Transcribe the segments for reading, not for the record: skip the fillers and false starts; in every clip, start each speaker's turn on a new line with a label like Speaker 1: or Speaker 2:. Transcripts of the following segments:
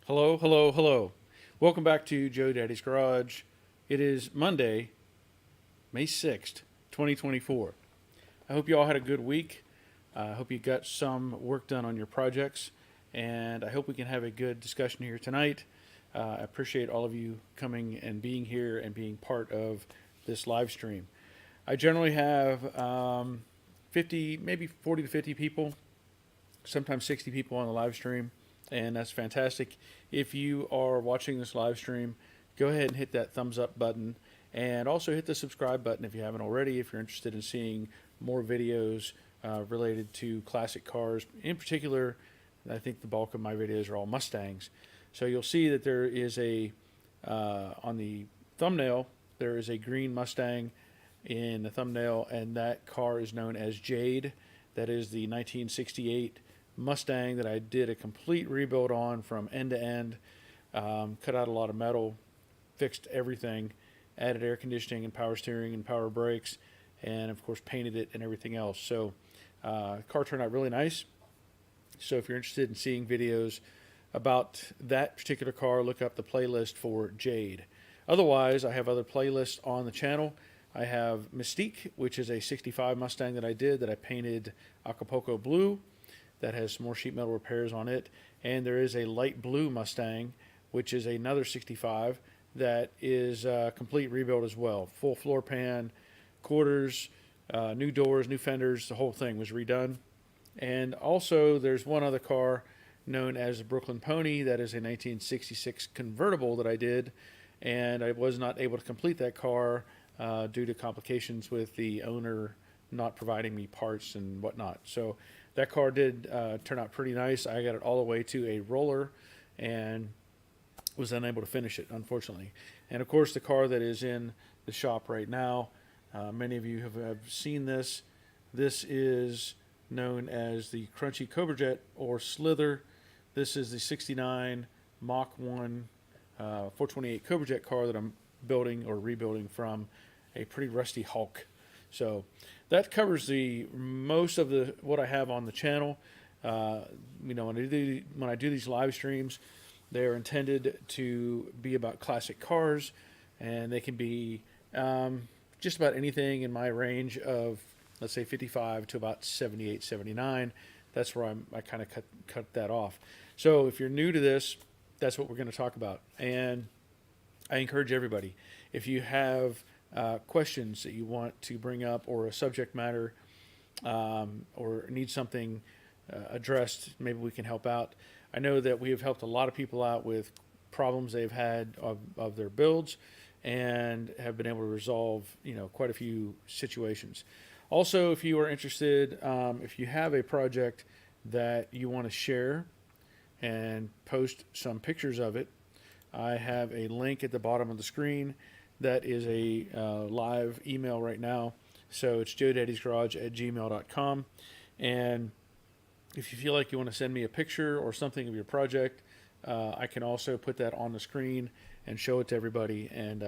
Speaker 1: Hello, hello, hello. Welcome back to Joe Daddy's Garage. It is Monday, May 6th, 2024. I hope you all had a good week. I hope you got some work done on your projects, and I hope we can have a good discussion here tonight. I appreciate all of you coming and being here and being part of this live stream. I generally have 50, maybe 40 to 50 people, sometimes 60 people on the live stream, and that's fantastic. If you are watching this live stream, go ahead and hit that thumbs up button, and also hit the subscribe button if you haven't already, if you're interested in seeing more videos related to classic cars. In particular, I think the bulk of my videos are all Mustangs. So you'll see that there is on the thumbnail, there is a green Mustang in the thumbnail, and that car is known as Jade. That is the 1968 Mustang that I did a complete rebuild on from end to end. Cut out a lot of metal, fixed everything, added air conditioning and power steering and power brakes, and of course painted it and everything else. So the car turned out really nice. So if you're interested in seeing videos about that particular car, look up the playlist for Jade. Otherwise, I have other playlists on the channel. I have Mystique, which is a 65 Mustang that I did that I painted Acapulco blue. That has some more sheet metal repairs on it. And there is a light blue Mustang, which is another 65 that is a complete rebuild as well. Full floor pan, quarters, new doors, new fenders, the whole thing was redone. And also there's one other car known as the Brooklyn Pony that is a 1966 convertible that I did, and I was not able to complete that car due to complications with the owner not providing me parts and whatnot. So that car did turn out pretty nice. I got it all the way to a roller and was unable to finish it, unfortunately. And of course, the car that is in the shop right now, many of you have seen this. This is known as the Crunchy Cobra Jet or Slither. This is the 69 Mach 1 428 Cobra Jet car that I'm building or rebuilding from a pretty rusty Hulk. So that covers the most of the what I have on the channel. When I do these live streams, they are intended to be about classic cars, and they can be just about anything in my range of, let's say, 55 to about 78, 79. That's where I kind of cut that off. So if you're new to this, that's what we're going to talk about. And I encourage everybody, if you have questions that you want to bring up, or a subject matter, or need something addressed, maybe we can help out. I know that we have helped a lot of people out with problems they've had of their builds, and have been able to resolve quite a few situations. Also, if you are interested, if you have a project that you want to share and post some pictures of it, I have a link at the bottom of the screen. That is a live email right now. So it's joedaddysgarage@gmail.com. And if you feel like you want to send me a picture or something of your project, I can also put that on the screen and show it to everybody, and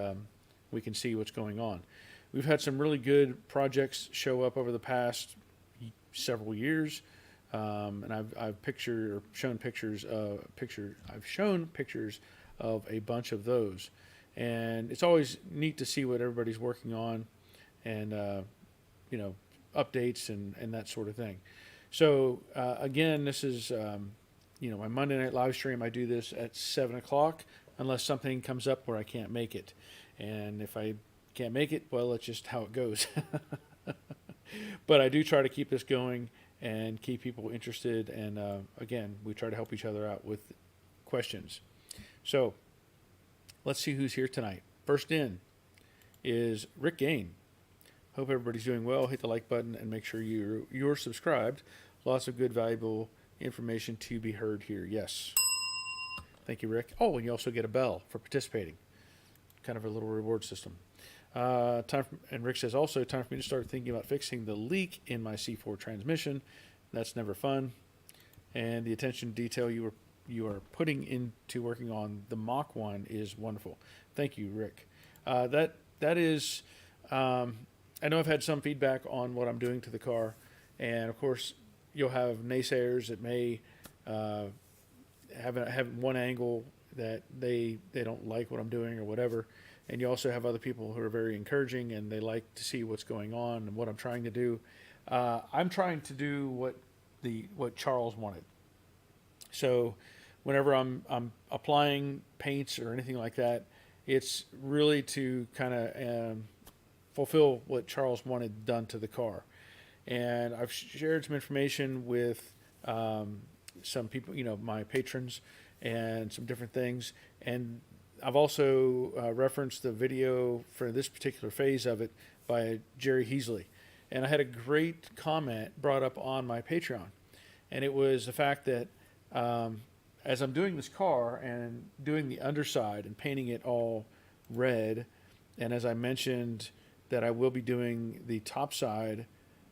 Speaker 1: we can see what's going on. We've had some really good projects show up over the past several years, and I've shown pictures of a bunch of those. And it's always neat to see what everybody's working on, and updates and that sort of thing. So again, this is my Monday night live stream. I do this at 7 o'clock unless something comes up where I can't make it. And if I can't make it, well, it's just how it goes. But I do try to keep this going and keep people interested. And again, we try to help each other out with questions. So let's see who's here tonight. First in is Rick Gain. Hope everybody's doing well. Hit the like button and make sure you're subscribed. Lots of good, valuable information to be heard here. Yes. Thank you, Rick. Oh, and you also get a bell for participating. Kind of a little reward system. And Rick says also, time for me to start thinking about fixing the leak in my C4 transmission. That's never fun. And the attention to detail you are putting into working on the Mach 1 is wonderful. Thank you, Rick. That is, I know I've had some feedback on what I'm doing to the car, and of course you'll have naysayers that may have have one angle that they don't like what I'm doing or whatever, and you also have other people who are very encouraging and they like to see what's going on and what I'm trying to do. I'm trying to do what Charles wanted. So whenever I'm applying paints or anything like that, it's really to kind of fulfill what Charles wanted done to the car. And I've shared some information with some people, my patrons, and some different things. And I've also referenced the video for this particular phase of it by Jerry Heasley. And I had a great comment brought up on my Patreon. And it was the fact that as I'm doing this car and doing the underside and painting it all red, and as I mentioned that I will be doing the top side,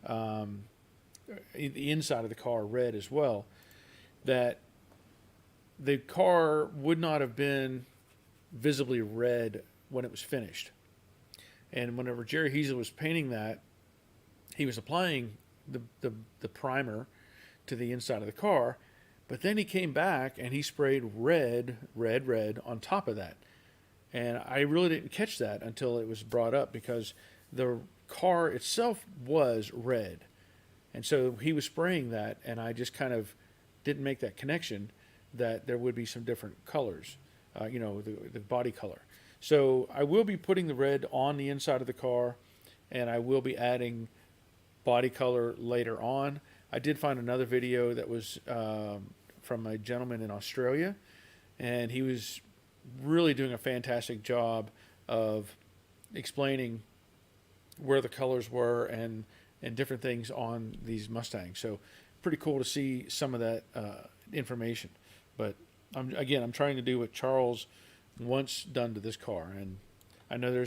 Speaker 1: the inside of the car red as well, that the car would not have been visibly red when it was finished. And whenever Jerry Heasley was painting that, he was applying the primer to the inside of the car, but then he came back and he sprayed red on top of that. And I really didn't catch that until it was brought up, because the car itself was red. And so he was spraying that, and I just kind of didn't make that connection that there would be some different colors, the body color. So I will be putting the red on the inside of the car, and I will be adding body color later on. I did find another video that was from a gentleman in Australia, and he was really doing a fantastic job of explaining where the colors were and different things on these Mustangs. So pretty cool to see some of that information. But I'm trying to do what Charles wants done to this car. And I know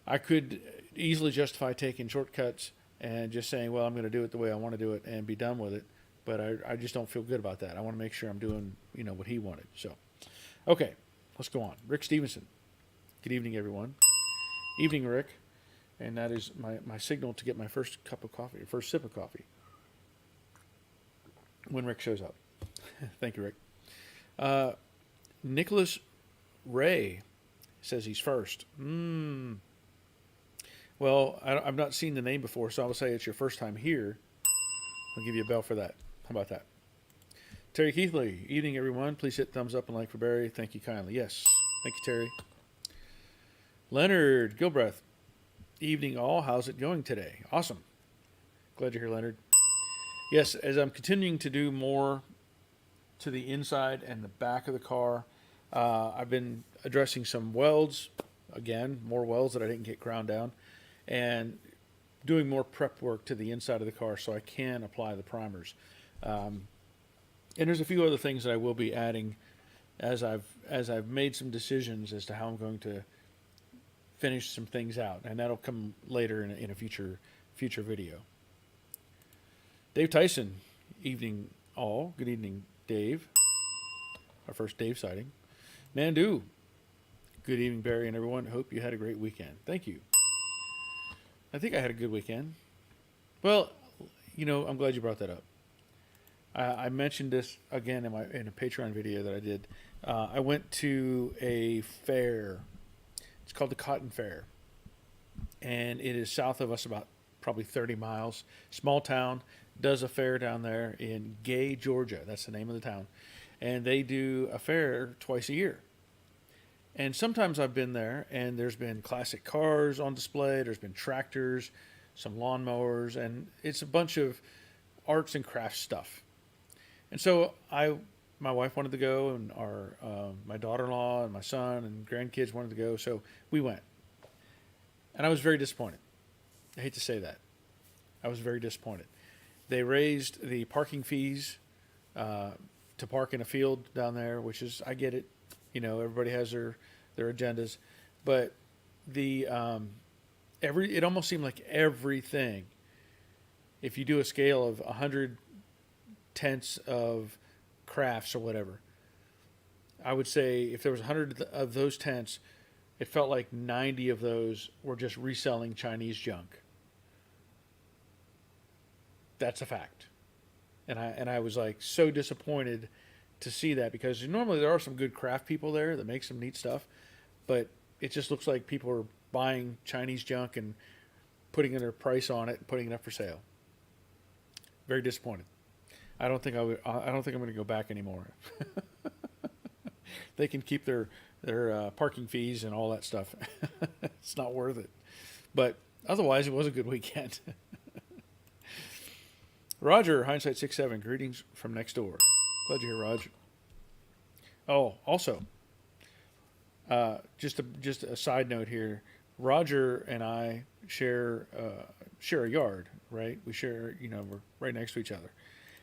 Speaker 1: I could easily justify taking shortcuts and just saying, well, I'm going to do it the way I want to do it and be done with it. But I just don't feel good about that. I want to make sure I'm doing, what he wanted. So, okay, let's go on. Rick Stevenson. Good evening, everyone. Evening, Rick. And that is my signal to get my first cup of coffee, first sip of coffee, when Rick shows up. Thank you, Rick. Nicholas Ray says he's first. Well, I've not seen the name before, so I will say it's your first time here. I'll give you a bell for that. How about that? Terry Keithley. Evening, everyone. Please hit thumbs up and like for Barry. Thank you kindly. Yes. Thank you, Terry. Leonard Gilbreth. Evening, all. How's it going today? Awesome. Glad you're here, Leonard. Yes, as I'm continuing to do more to the inside and the back of the car, I've been addressing some welds. Again, more welds that I didn't get ground down. And doing more prep work to the inside of the car so I can apply the primers. And there's a few other things that I will be adding as I've made some decisions as to how I'm going to finish some things out, and that'll come later in a future video. Dave Tyson, evening all. Good evening, Dave. Our first Dave sighting. Nandu. Good evening, Barry and everyone. Hope you had a great weekend. Thank you. I think I had a good weekend. Well, I'm glad you brought that up. I mentioned this again in a Patreon video that I did. I went to a fair. It's called the Cotton Fair, and it is south of us about probably 30 miles. Small town, does a fair down there in Gay, Georgia. That's the name of the town. And they do a fair twice a year. And sometimes I've been there, and there's been classic cars on display. There's been tractors, some lawnmowers, and it's a bunch of arts and crafts stuff. And so my wife wanted to go, and my daughter-in-law and my son and grandkids wanted to go, so we went. And I was very disappointed. I hate to say that. I was very disappointed. They raised the parking fees to park in a field down there, which is, I get it. Everybody has their agendas, but it almost seemed like everything. If you do a scale of 100 tenths of crafts or whatever, I would say if there was 100 of those tenths, it felt like 90 of those were just reselling Chinese junk. That's a fact. And I was like so disappointed to see that, because normally there are some good craft people there that make some neat stuff, but it just looks like people are buying Chinese junk and putting their price on it and putting it up for sale. Very disappointed. I don't think I don't think I'm going to go back anymore. They can keep their parking fees and all that stuff. It's not worth it. But otherwise, it was a good weekend. Roger, Hindsight 6-7, greetings from next door. Glad you're here, Roger. Oh, also, just a side note here. Roger and I share a yard, right? We share, we're right next to each other.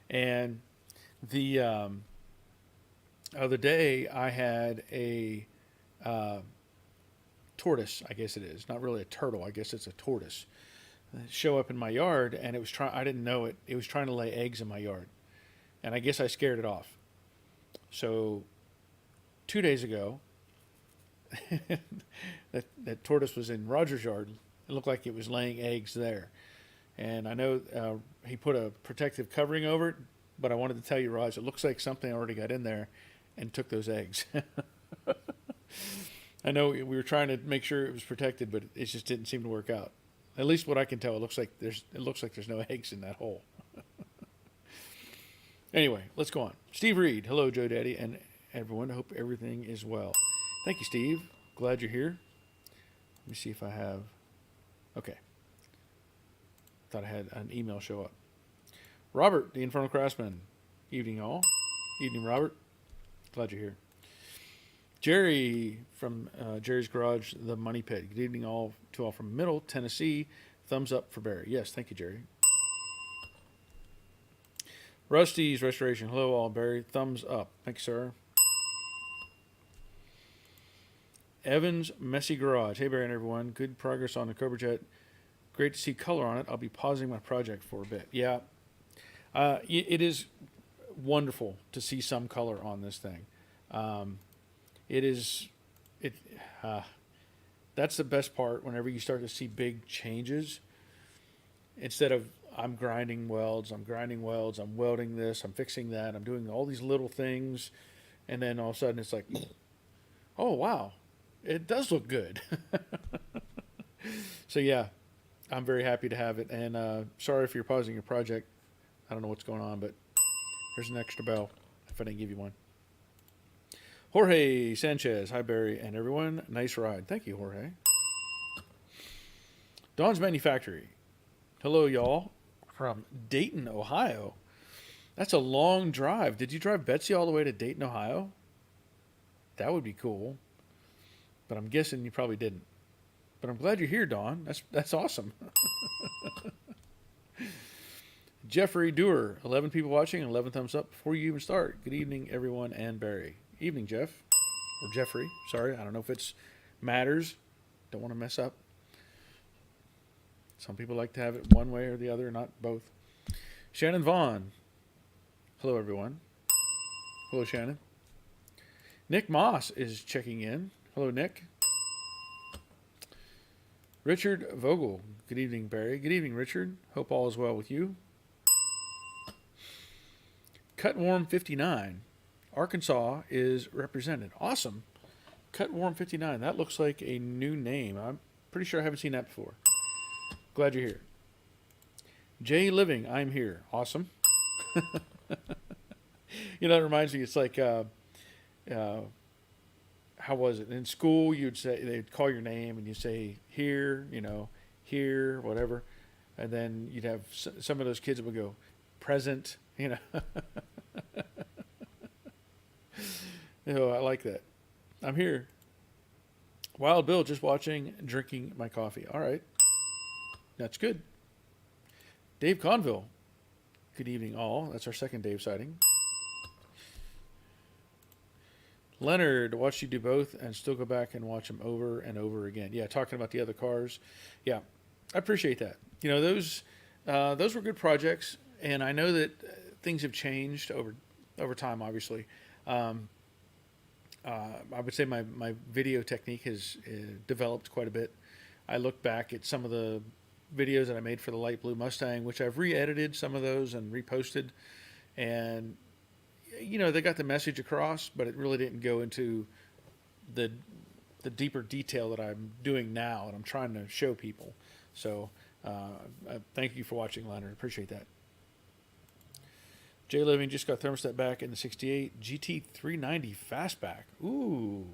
Speaker 1: And the other day I had a tortoise, I guess it is, not really a turtle, I guess it's a tortoise, show up in my yard, and I didn't know it. It was trying to lay eggs in my yard, and I guess I scared it off. So 2 days ago, that tortoise was in Roger's yard. It looked like it was laying eggs there. And I know he put a protective covering over it, but I wanted to tell you, Roger, it looks like something already got in there and took those eggs. I know we were trying to make sure it was protected, but it just didn't seem to work out. At least what I can tell, it looks like there's no eggs in that hole. Anyway, let's go on. Steve Reed, hello, Joe Daddy, and everyone. I hope everything is well. Thank you, Steve. Glad you're here. Let me see if I have. Okay. Thought I had an email show up. Robert, the Infernal Craftsman. Evening, all. Evening, Robert. Glad you're here. Jerry from Jerry's Garage, the Money Pit. Good evening, all from Middle Tennessee. Thumbs up for Barry. Yes, thank you, Jerry. Rusty's Restoration. Hello, all. Barry. Thumbs up. Thank you, sir. Evan's Messy Garage. Hey, Barry and everyone. Good progress on the Cobra Jet. Great to see color on it. I'll be pausing my project for a bit. Yeah. It is wonderful to see some color on this thing. That's the best part whenever you start to see big changes. Instead of I'm grinding welds, I'm welding this, I'm fixing that, I'm doing all these little things, and then all of a sudden it's like, oh, wow, it does look good. So, yeah, I'm very happy to have it, and sorry if you're pausing your project. I don't know what's going on, but here's an extra bell if I didn't give you one. Jorge Sanchez, hi, Barry and everyone. Nice ride. Thank you, Jorge. Dawn's Manufactory. Hello, y'all, from Dayton, Ohio. That's a long drive. Did you drive Betsy all the way to Dayton, Ohio? That would be cool. But I'm guessing you probably didn't. But I'm glad you're here, Dawn. That's awesome. Jeffrey Dewar, 11 people watching, 11 thumbs up before you even start. Good evening, everyone, and Barry. Evening, Jeff. Or Jeffrey. Sorry, I don't know if it's matters. Don't want to mess up. Some people like to have it one way or the other, not both. Shannon Vaughn. Hello, everyone. Hello, Shannon. Nick Moss is checking in. Hello, Nick. Richard Vogel. Good evening, Barry. Good evening, Richard. Hope all is well with you. Cut Warm 59. Arkansas is represented. Awesome. Cut Warm 59. That looks like a new name. I'm pretty sure I haven't seen that before. Glad you're here. Jay Living, I'm here. Awesome. It reminds me, it's like, how was it? In school, they'd call your name and you say, here, here, whatever. And then you'd have some of those kids that would go, present, I like that. I'm here. Wild Bill, just watching, drinking my coffee. All right. That's good. Dave Conville. Good evening, all. That's our second Dave sighting. Leonard, watched you do both and still go back and watch them over and over again. Yeah, talking about the other cars. Yeah, I appreciate that. Those were good projects, and I know that things have changed over time, obviously. I would say my video technique has developed quite a bit. I look back at some of the videos that I made for the light blue Mustang, which I've re-edited some of those and reposted, and they got the message across, but it really didn't go into the deeper detail that I'm doing now, and I'm trying to show people. So thank you for watching, Leonard. Appreciate that. Jay Living just got thermostat back in the 68 GT390 Fastback. Ooh,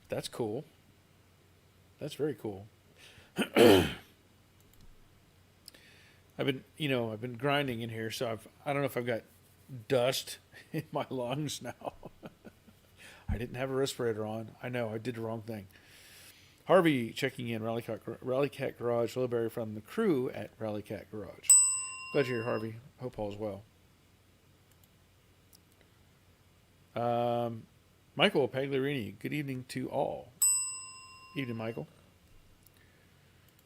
Speaker 1: that's cool. That's very cool. I've been grinding in here, so I don't know if I've got dust in my lungs now. I didn't have a respirator on. I know I did the wrong thing. Harvey checking in, Rallycat Garage, Lowberry from the crew at Rallycat Garage. Glad you're here, Harvey. Hope all is well. Michael Pagliarini, good evening to all. Evening, Michael.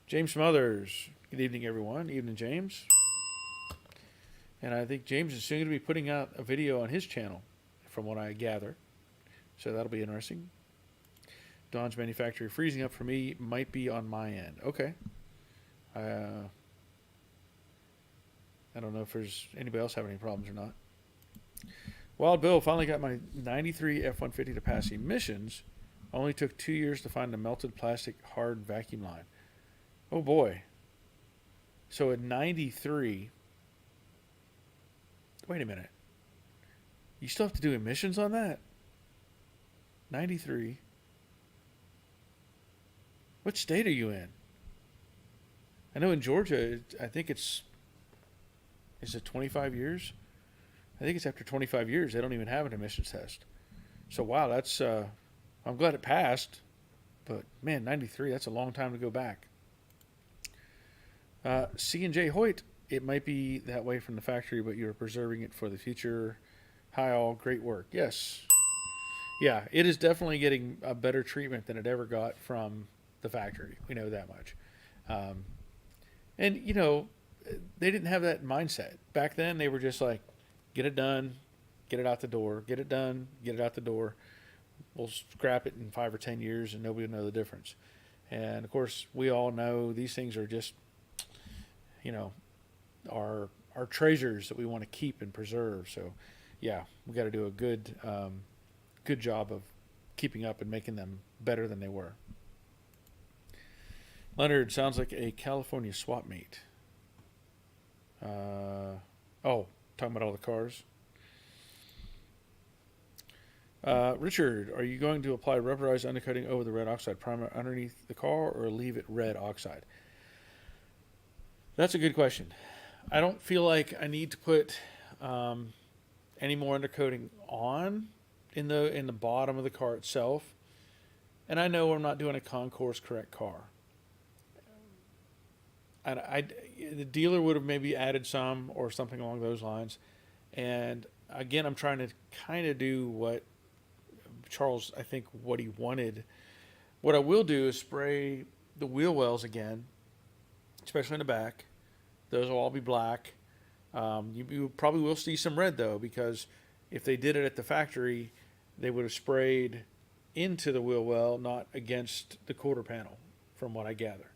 Speaker 1: James Smothers, good evening, everyone. Evening, James. And I think James is soon going to be putting out a video on his channel, from what I gather. So that'll be interesting. Don's Manufactory freezing up for me might be on my end. Okay. I don't know if there's anybody else having any problems or not. Wild Bill finally got my 93 F-150 to pass emissions. Only took 2 years to find a melted plastic hard vacuum line. Oh boy. So at 93, wait a minute. You still have to do emissions on that? 93. What state are you in? I know in Georgia, I think is it 25 years? I think it's after 25 years, they don't even have an emissions test. So, wow, that's, I'm glad it passed, but man, 93, that's a long time to go back. C&J Hoyt, it might be that way from the factory, but you're preserving it for the future. Hi, all, great work. Yes. Yeah, it is definitely getting a better treatment than it ever got from the factory. We know that much. And, they didn't have that mindset. Back then, they were just like, get it done, get it out the door, get it done, get it out the door. We'll scrap it in 5 or 10 years and nobody will know the difference. And, of course, we all know these things are just, our treasures that we want to keep and preserve. So, yeah, we got to do a good job of keeping up and making them better than they were. Leonard sounds like a California swap meet. Talking about all the cars. Richard, are you going to apply rubberized undercoating over the red oxide primer underneath the car or leave it red oxide? That's a good question. I don't feel like I need to put any more undercoating on in the bottom of the car itself. And I know I'm not doing a concourse correct car. And the dealer would have maybe added some or something along those lines. And again, I'm trying to kind of do what Charles, I think, what he wanted. What I will do is spray the wheel wells again, especially in the back. Those will all be black. You probably will see some red, though, because if they did it at the factory, they would have sprayed into the wheel well, not against the quarter panel, from what I gather.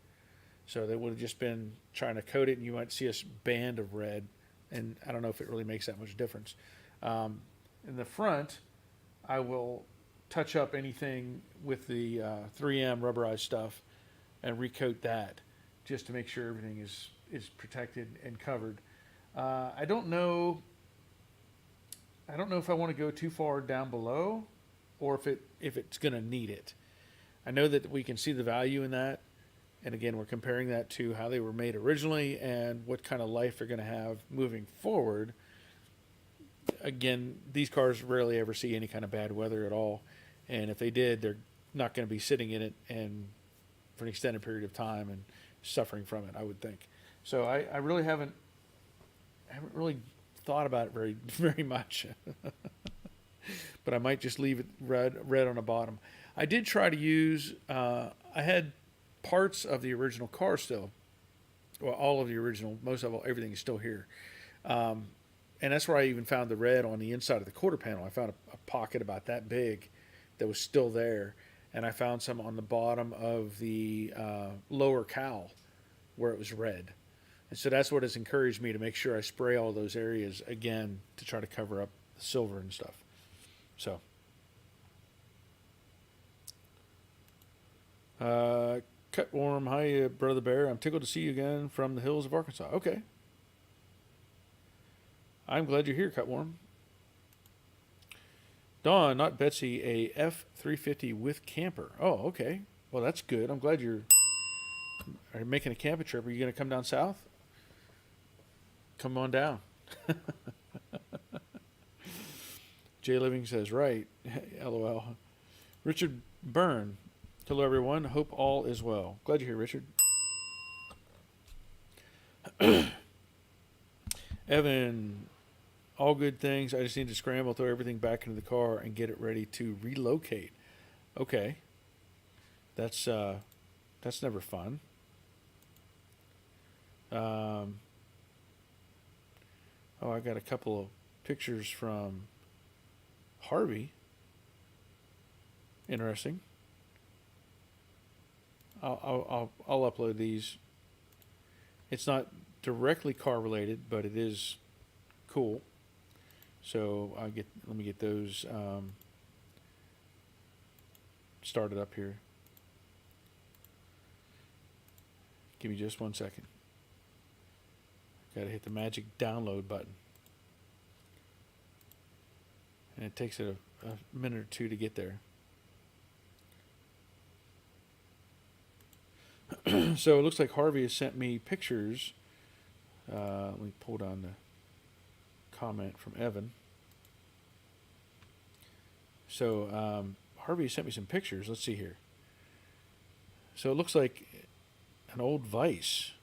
Speaker 1: So they would have just been trying to coat it, and you might see a band of red, and I don't know if it really makes that much difference. In the front, I will touch up anything with the 3M rubberized stuff and recoat that just to make sure everything is protected and covered. I don't know if I want to go too far down below or if it's going to need it. I know that we can see the value in that. And again, we're comparing that to how they were made originally and what kind of life they're going to have moving forward. Again, these cars rarely ever see any kind of bad weather at all. And if they did, they're not going to be sitting in it and for an extended period of time and suffering from it, I would think. So I really haven't really thought about it very, very much. But I might just leave it red on the bottom. I did try to use, I had parts of the original car still. Well, all of the original, everything is still here. And that's where I even found the red on the inside of the quarter panel. I found a pocket about that big that was still there. And I found some on the bottom of the lower cowl where it was red. And so that's what has encouraged me to make sure I spray all those areas again to try to cover up the silver and stuff. So, Cutworm, hi, Brother Bear. I'm tickled to see you again from the hills of Arkansas. Okay. I'm glad you're here, Cutworm. Dawn, not Betsy, a F-350 with camper. Oh, okay. Well, that's good. I'm glad you're making a camping trip. Are you going to come down south? Come on down. Jay Living says, right. LOL. Richard Byrne. Hello, everyone. Hope all is well. Glad you're here, Richard. Evan, all good things. I just need to scramble, throw everything back into the car, and get it ready to relocate. Okay. That's never fun. Oh, I got a couple of pictures from Harvey. Interesting. I'll upload these. It's not directly car related, but it is cool. So let me get those started up here. Give me just 1 second. Got to hit the magic download button. And it takes it a minute or two to get there. So it looks like Harvey has sent me pictures. Let me pull down the comment from Evan. So Harvey sent me some pictures. Let's see here. So it looks like an old Vice.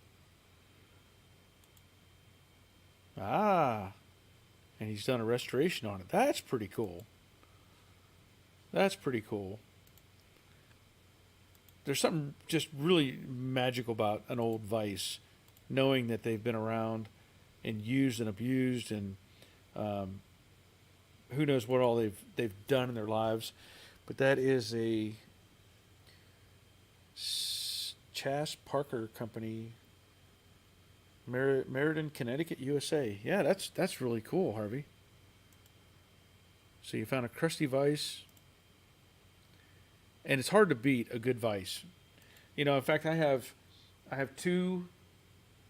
Speaker 1: Ah, and he's done a restoration on it. That's pretty cool. That's pretty cool. There's something just really magical about an old Vice, knowing that they've been around and used and abused, and who knows what all they've done in their lives. But that is a Chas Parker Company, Meriden, Connecticut, USA. Yeah, that's really cool, Harvey. So you found a crusty Vice. And it's hard to beat a good Vice. You know, in fact, I have two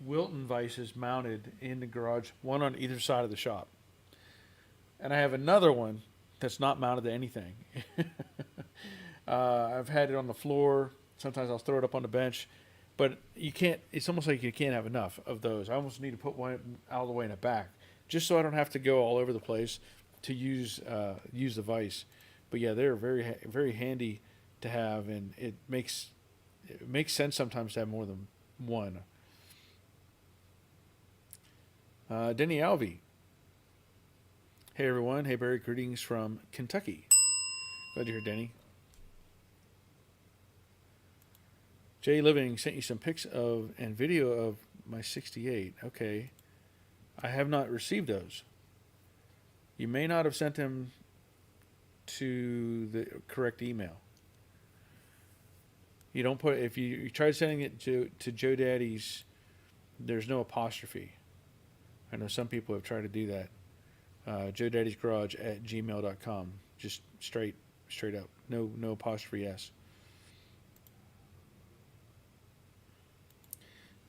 Speaker 1: Wilton Vices mounted in the garage, one on either side of the shop. And I have another one that's not mounted to anything. I've had it on the floor. Sometimes I'll throw it up on the bench. But you can't, it's almost like you can't have enough of those. I almost need to put one out of the way in the back, just so I don't have to go all over the place to use the Vice. But yeah, they're very, very handy to have, and it makes sense sometimes to have more than one. Denny Alvey. Hey everyone. Hey Barry. Greetings from Kentucky. Glad you're here, Denny. Jay Living sent you some pics of and video of my 68. Okay. I have not received those. You may not have sent them to the correct email. You don't put, if you try sending it to Joe Daddy's, there's no apostrophe. I know some people have tried to do that. Joe Daddy's Garage at gmail.com. Just straight up. No apostrophe S.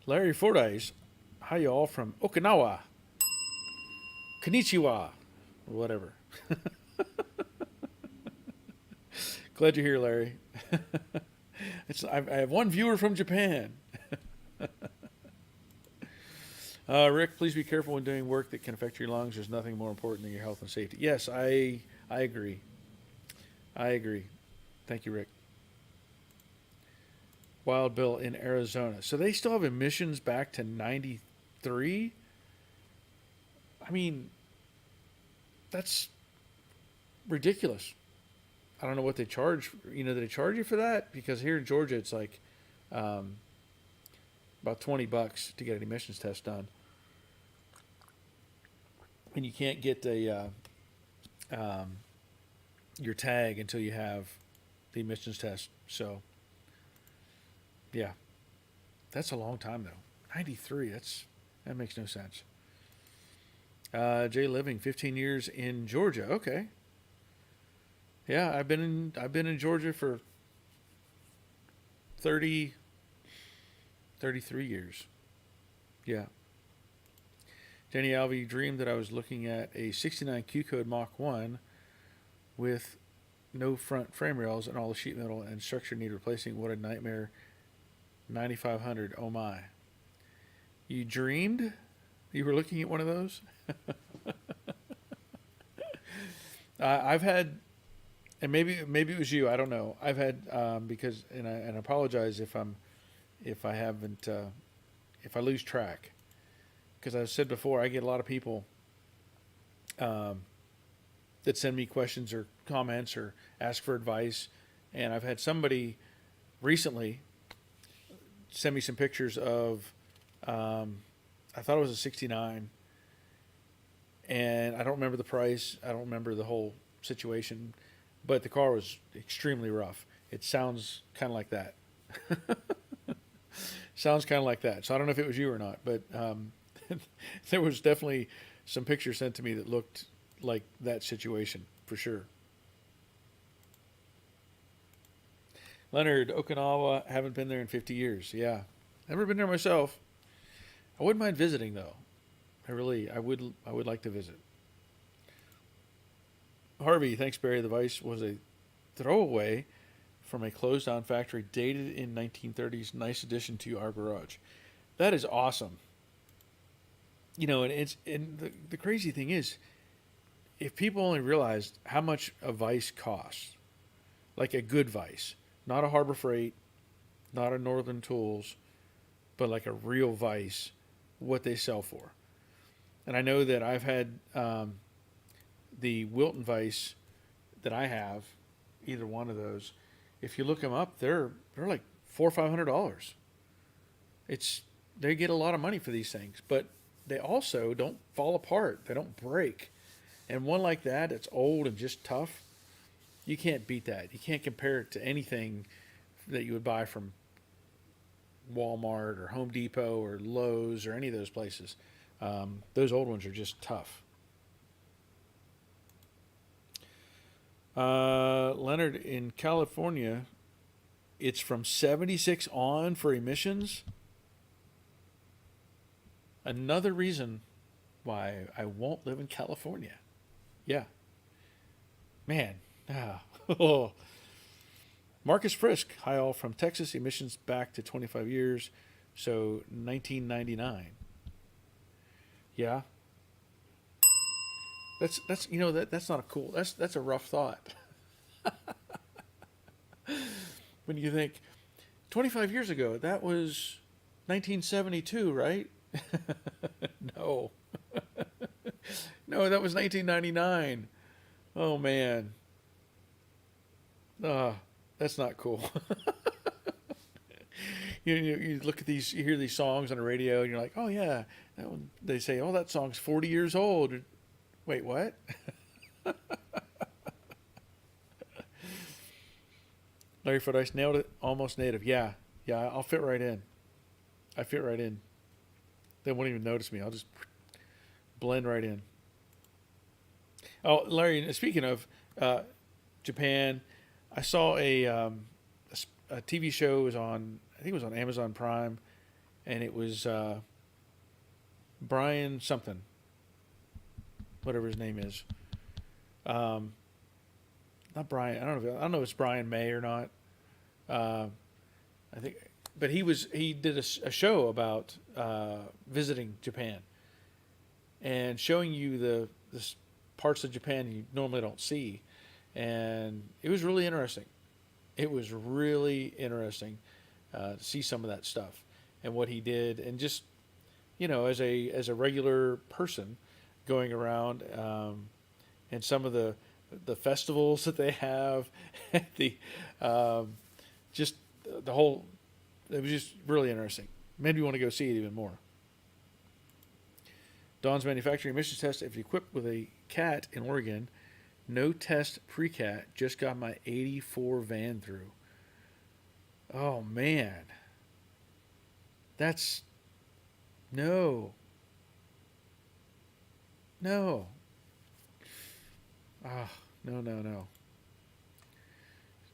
Speaker 1: Larry Fordyce, hi y'all from Okinawa. Konnichiwa. Or whatever. Glad you're here, Larry. I have one viewer from Japan. Rick, please be careful when doing work that can affect your lungs. There's nothing more important than your health and safety. Yes, I agree. I agree. Thank you, Rick. Wild Bill in Arizona. So they still have emissions back to 93? I mean, that's ridiculous. I don't know what they charge. You know, do they charge you for that? Because here in Georgia, it's like about $20 to get an emissions test done, and you can't get your tag until you have the emissions test. So, yeah, that's a long time though. 93. That makes no sense. Jay Living, 15 years in Georgia. Okay. Yeah, I've been in Georgia for 30, 33 years. Yeah. Danny Alvey dreamed that I was looking at a 69 Q Code Mach 1 with no front frame rails and all the sheet metal and structure need replacing. What a nightmare. 9500. Oh my. You dreamed you were looking at one of those? I've had, and maybe it was you. I don't know. I've had because and I apologize if I haven't if I lose track, because I've said before I get a lot of people that send me questions or comments or ask for advice, and I've had somebody recently send me some pictures of I thought it was a 69, and I don't remember the price. I don't remember the whole situation, but the car was extremely rough. It sounds kind of like that. Sounds kind of like that. So I don't know if it was you or not, but there was definitely some pictures sent to me that looked like that situation for sure. Leonard, Okinawa, haven't been there in 50 years. Yeah, never been there myself. I wouldn't mind visiting though. I would like to visit. Harvey, thanks Barry. The Vice was a throwaway from a closed down factory dated in 1930s. Nice addition to our garage. That is awesome. You know, and the crazy thing is, if people only realized how much a Vice costs, like a good Vice, not a Harbor Freight, not a Northern Tools, but like a real Vice, what they sell for. And I know that I've had the Wilton Vice that I have, either one of those. If you look them up, they're like $400 or $500. They get a lot of money for these things, but they also don't fall apart. They don't break. And one like that, it's old and just tough. You can't beat that. You can't compare it to anything that you would buy from Walmart or Home Depot or Lowe's or any of those places. Those old ones are just tough. Leonard, in California, it's from 76 on for emissions. Another reason why I won't live in California. Yeah. Man. Oh. Marcus Frisk, hi all from Texas, emissions back to 25 years, so 1999. Yeah. That's you know that's not a cool. That's a rough thought. When you think 25 years ago, that was 1972, right? No. No, that was 1999. Oh man. That's not cool. You look at these, you hear these songs on the radio, and you're like, oh yeah, that one, they say, oh, that song's 40 years old. Wait, what? Larry Fordyce nailed it. Almost native. Yeah, I'll fit right in. I fit right in. They won't even notice me. I'll just blend right in. Oh, Larry, speaking of Japan, I saw a TV show. It was on, I think it was on Amazon Prime, and it was Brian something, whatever his name is. Not Brian. I don't know if it's Brian May or not. I think, but he did a show about visiting Japan and showing you the parts of Japan you normally don't see, and it was really interesting. It was really interesting to see some of that stuff and what he did, and just as a regular person going around, and some of the festivals that they have, the just the whole. It was just really interesting. Made me want to go see it even more. Don's manufacturing emissions test. If equipped with a CAT in Oregon, no test pre-CAT. Just got my '84 van through. Oh man, that's no. No. Ah, no, no, no.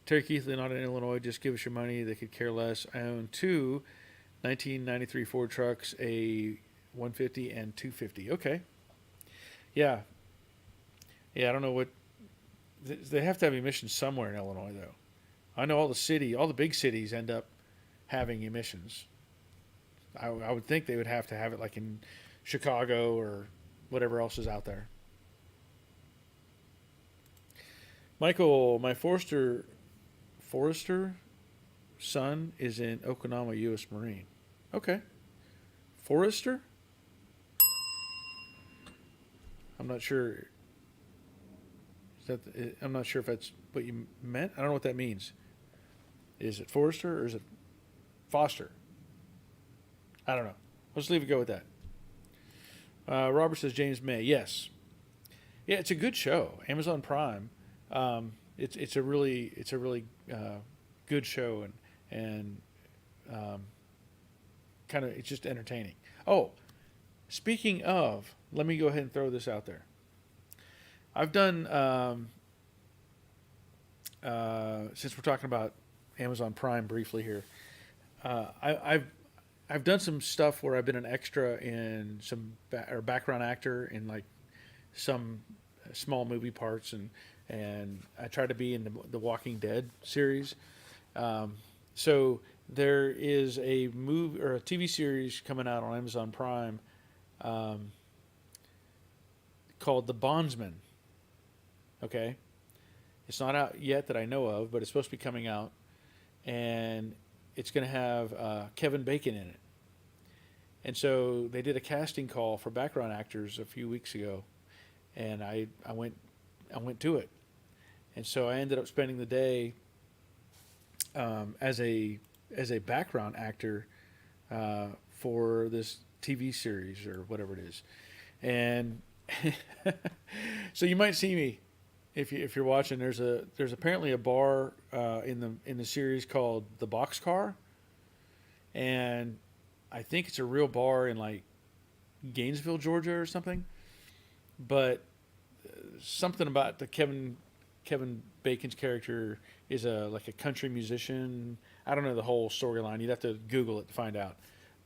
Speaker 1: Terry Keithley, not in Illinois. Just give us your money. They could care less. I own two 1993 Ford trucks, a 150 and 250. Okay. Yeah. Yeah, I don't know what. They have to have emissions somewhere in Illinois, though. I know all the big cities end up having emissions. I would think they would have to have it like in Chicago or whatever else is out there. Michael, my Forester son is in Okinawa U.S. Marine. Okay. Forester? I'm not sure. I'm not sure if that's what you meant. I don't know what that means. Is it Forester or is it Foster? I don't know. Let's leave it go with that. Robert says James May. Yes. Yeah, it's a good show. Amazon Prime. It's a really good show and kind of it's just entertaining. Oh, speaking of, let me go ahead and throw this out there. I've done since we're talking about Amazon Prime briefly here. I've done some stuff where I've been an extra in some or background actor in like some small movie parts and I try to be in the Walking Dead series. So there is a movie or a TV series coming out on Amazon Prime called The Bondsman. Okay, it's not out yet that I know of, but it's supposed to be coming out, and it's going to have Kevin Bacon in it. And so they did a casting call for background actors a few weeks ago, and I went to it, and so I ended up spending the day as a background actor for this TV series or whatever it is, and so you might see me if you're watching. There's apparently a bar in the series called the Boxcar, and I think it's a real bar in like Gainesville, Georgia, or something. But something about the Kevin Bacon's character is like a country musician. I don't know the whole storyline. You'd have to Google it to find out.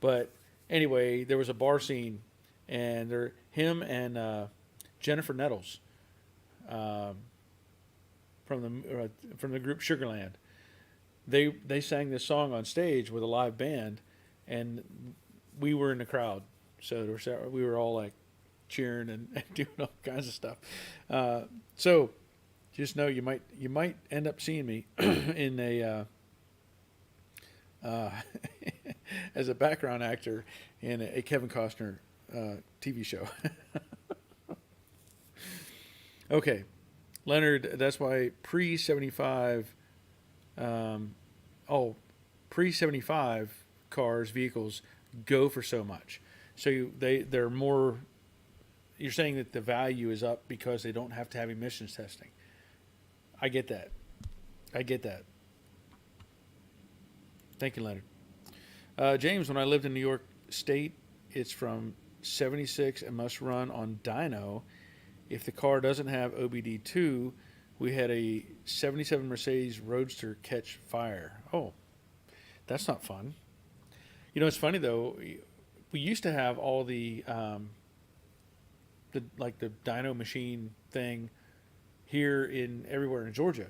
Speaker 1: But anyway, there was a bar scene, and him and Jennifer Nettles from the group Sugarland. They sang this song on stage with a live band, and we were in the crowd, so we were all like cheering and doing all kinds of stuff. So just know you might end up seeing me in a as a background actor in a Kevin Costner TV show. Okay, Leonard. That's why pre-75. Pre-75 vehicles go for so much. So they're more. You're saying that the value is up because they don't have to have emissions testing. I get that. Thank you, Leonard. James, when I lived in New York State, it's from 76 and must run on dyno. If the car doesn't have OBD2, we had a 77 Mercedes Roadster catch fire. Oh, that's not fun. You know, it's funny though. We used to have all the dyno machine thing here everywhere in Georgia,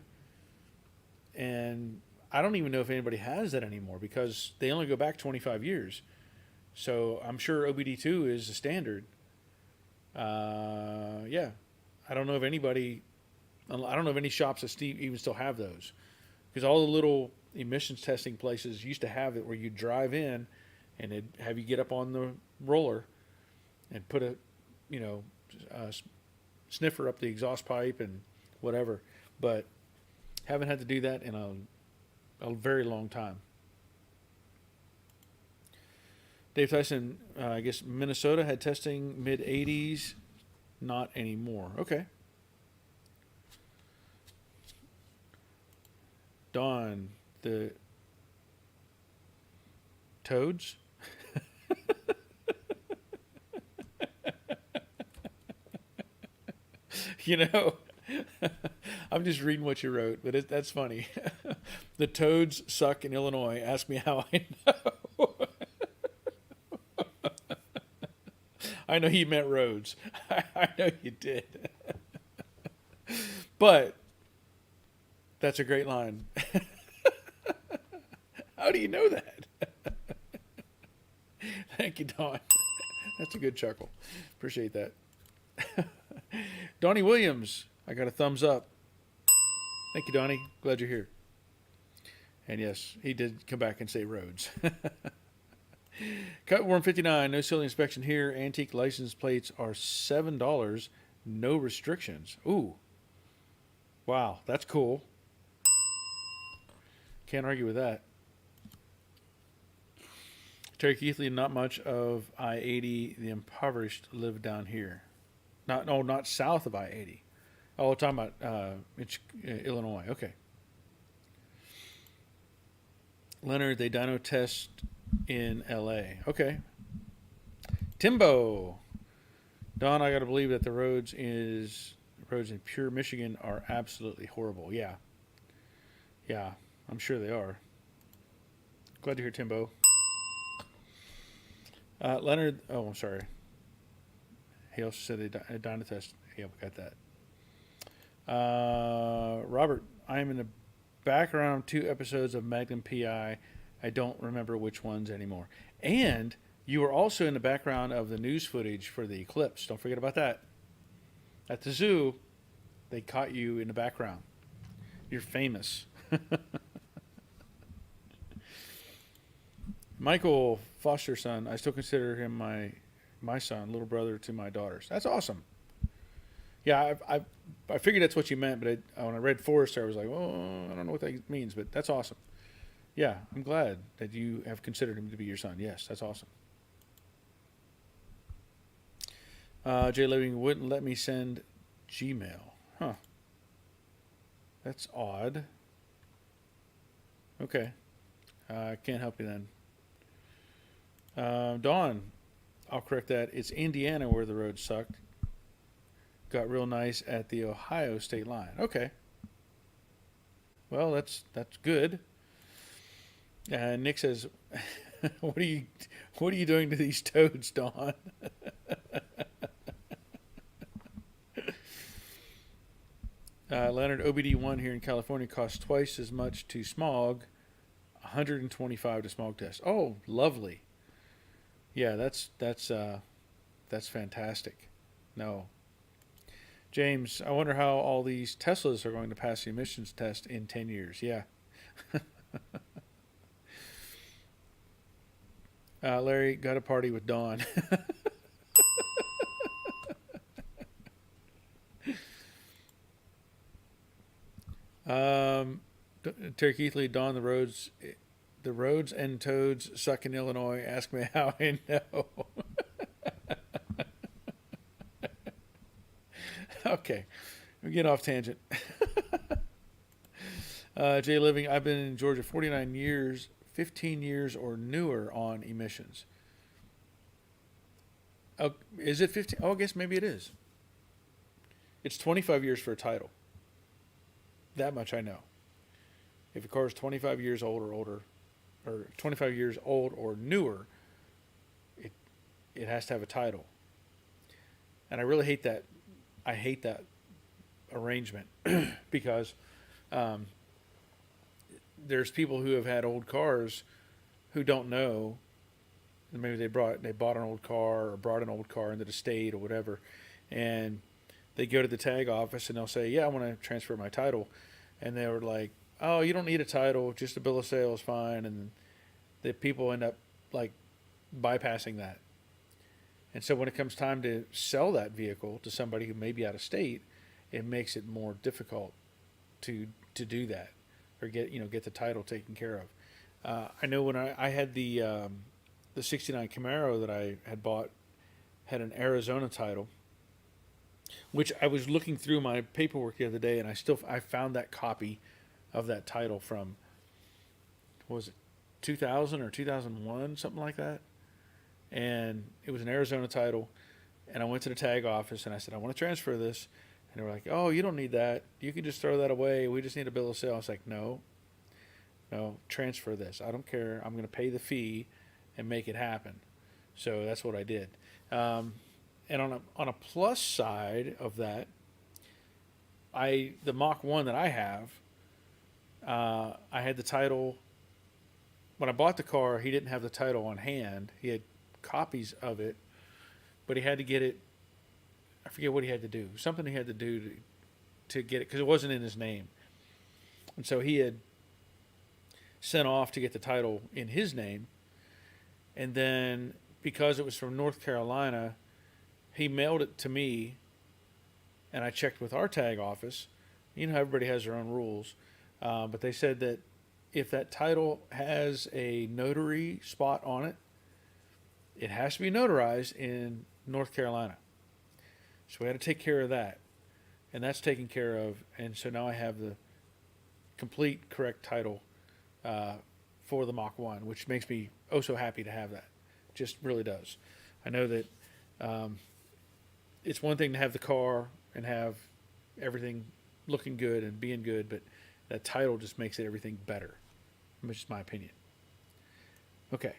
Speaker 1: and I don't even know if anybody has that anymore because they only go back 25 years. So I'm sure OBD2 is a standard. Yeah, I don't know of any shops that even still have those, because all the little emissions testing places used to have it where you drive in and they'd have you get up on the roller and put a sniffer up the exhaust pipe and whatever, but haven't had to do that in a very long time. Dave Tyson, I guess Minnesota had testing mid 80s, not anymore. Okay. Dawn, the toads? You know, I'm just reading what you wrote, but that's funny. The toads suck in Illinois. Ask me how I know. I know you meant roads. I know you did. But that's a great line. How do you know that? Thank you, Don. That's a good chuckle. Appreciate that. Donnie Williams, I got a thumbs up. Thank you, Donnie. Glad you're here. And yes, he did come back and say roads. Cutworm 59, no silly inspection here. Antique license plates are $7. No restrictions. Ooh. Wow, that's cool. Can't argue with that. Terry Keithley, not much of I-80. The impoverished live down here. Not south of I-80. Oh, we're talking about Illinois. Okay. Leonard, they dyno test in L.A. Okay. Timbo. Don, I got to believe that the roads in pure Michigan are absolutely horrible. Yeah. Yeah, I'm sure they are. Glad to hear Timbo. Leonard, oh, I'm sorry. He also said a dyno test. Yeah, we got that. Robert, I am in the background of 2 episodes of Magnum PI. I don't remember which ones anymore. And you were also in the background of the news footage for the eclipse. Don't forget about that. At the zoo, they caught you in the background. You're famous. Michael, foster son, I still consider him my son, little brother to my daughters. That's awesome. Yeah, I figured that's what you meant, but when I read Forrester, I was like, oh, I don't know what that means, but that's awesome. Yeah, I'm glad that you have considered him to be your son. Yes, that's awesome. Jay Living wouldn't let me send Gmail. Huh. That's odd. Okay. I can't help you then. Dawn, I'll correct that. It's Indiana where the road sucked. Got real nice at the Ohio state line. Okay. Well, that's good. Nick says, "What are you doing to these toads, Dawn?" Leonard, OBD1 here in California costs twice as much to smog, $125 to smog test. Oh, lovely. Yeah, that's fantastic. No. James, I wonder how all these Teslas are going to pass the emissions test in 10 years. Yeah. Larry, got a party with Dawn. Terry Keithley, Dawn, the roads and toads suck in Illinois. Ask me how I know. Okay, we get off tangent. Jay Living, I've been in Georgia 49 years, 15 years or newer on emissions. Oh, is it 15? Oh, I guess maybe it is. It's 25 years for a title. That much I know. If a car is 25 years old or older, or 25 years old or newer, it has to have a title. And I really hate that. I hate that arrangement because there's people who have had old cars who don't know. Maybe they bought an old car or brought an old car into the state or whatever, and they go to the tag office and they'll say, "Yeah, I want to transfer my title," and they were like, "Oh, you don't need a title, just a bill of sale is fine," and the people end up like bypassing that. And so when it comes time to sell that vehicle to somebody who may be out of state, it makes it more difficult to do that or get the title taken care of. I know when I had the '69 Camaro that I had bought had an Arizona title, which I was looking through my paperwork the other day, and I found that copy of that title from, what was it, 2000 or 2001, something like that. And it was an Arizona title, and I went to the tag office and I said, "I want to transfer this," and And they were like, oh, you don't need that. You can just throw that away. We just need a bill of sale. I was like, no, transfer this. I don't care. I'm going to pay the fee and make it happen. So that's what I did. And on a plus side of that, the Mach 1 that I have, I had the title. When I bought the car, he didn't have the title on hand. He had copies of it, but he had to get it. I forget what he had to do. Something he had to do to get it, because it wasn't in his name. And so he had sent off to get the title in his name. And then because it was from North Carolina, he mailed it to me, and I checked with our tag office. You know, everybody has their own rules. But they said that if that title has a notary spot on it, it has to be notarized in North Carolina. So we had to take care of that. And that's taken care of. And so now I have the complete correct title for the Mach 1, which makes me oh so happy to have that. Just really does. I know that it's one thing to have the car and have everything looking good and being good, but that title just makes it everything better, which is my opinion. Okay.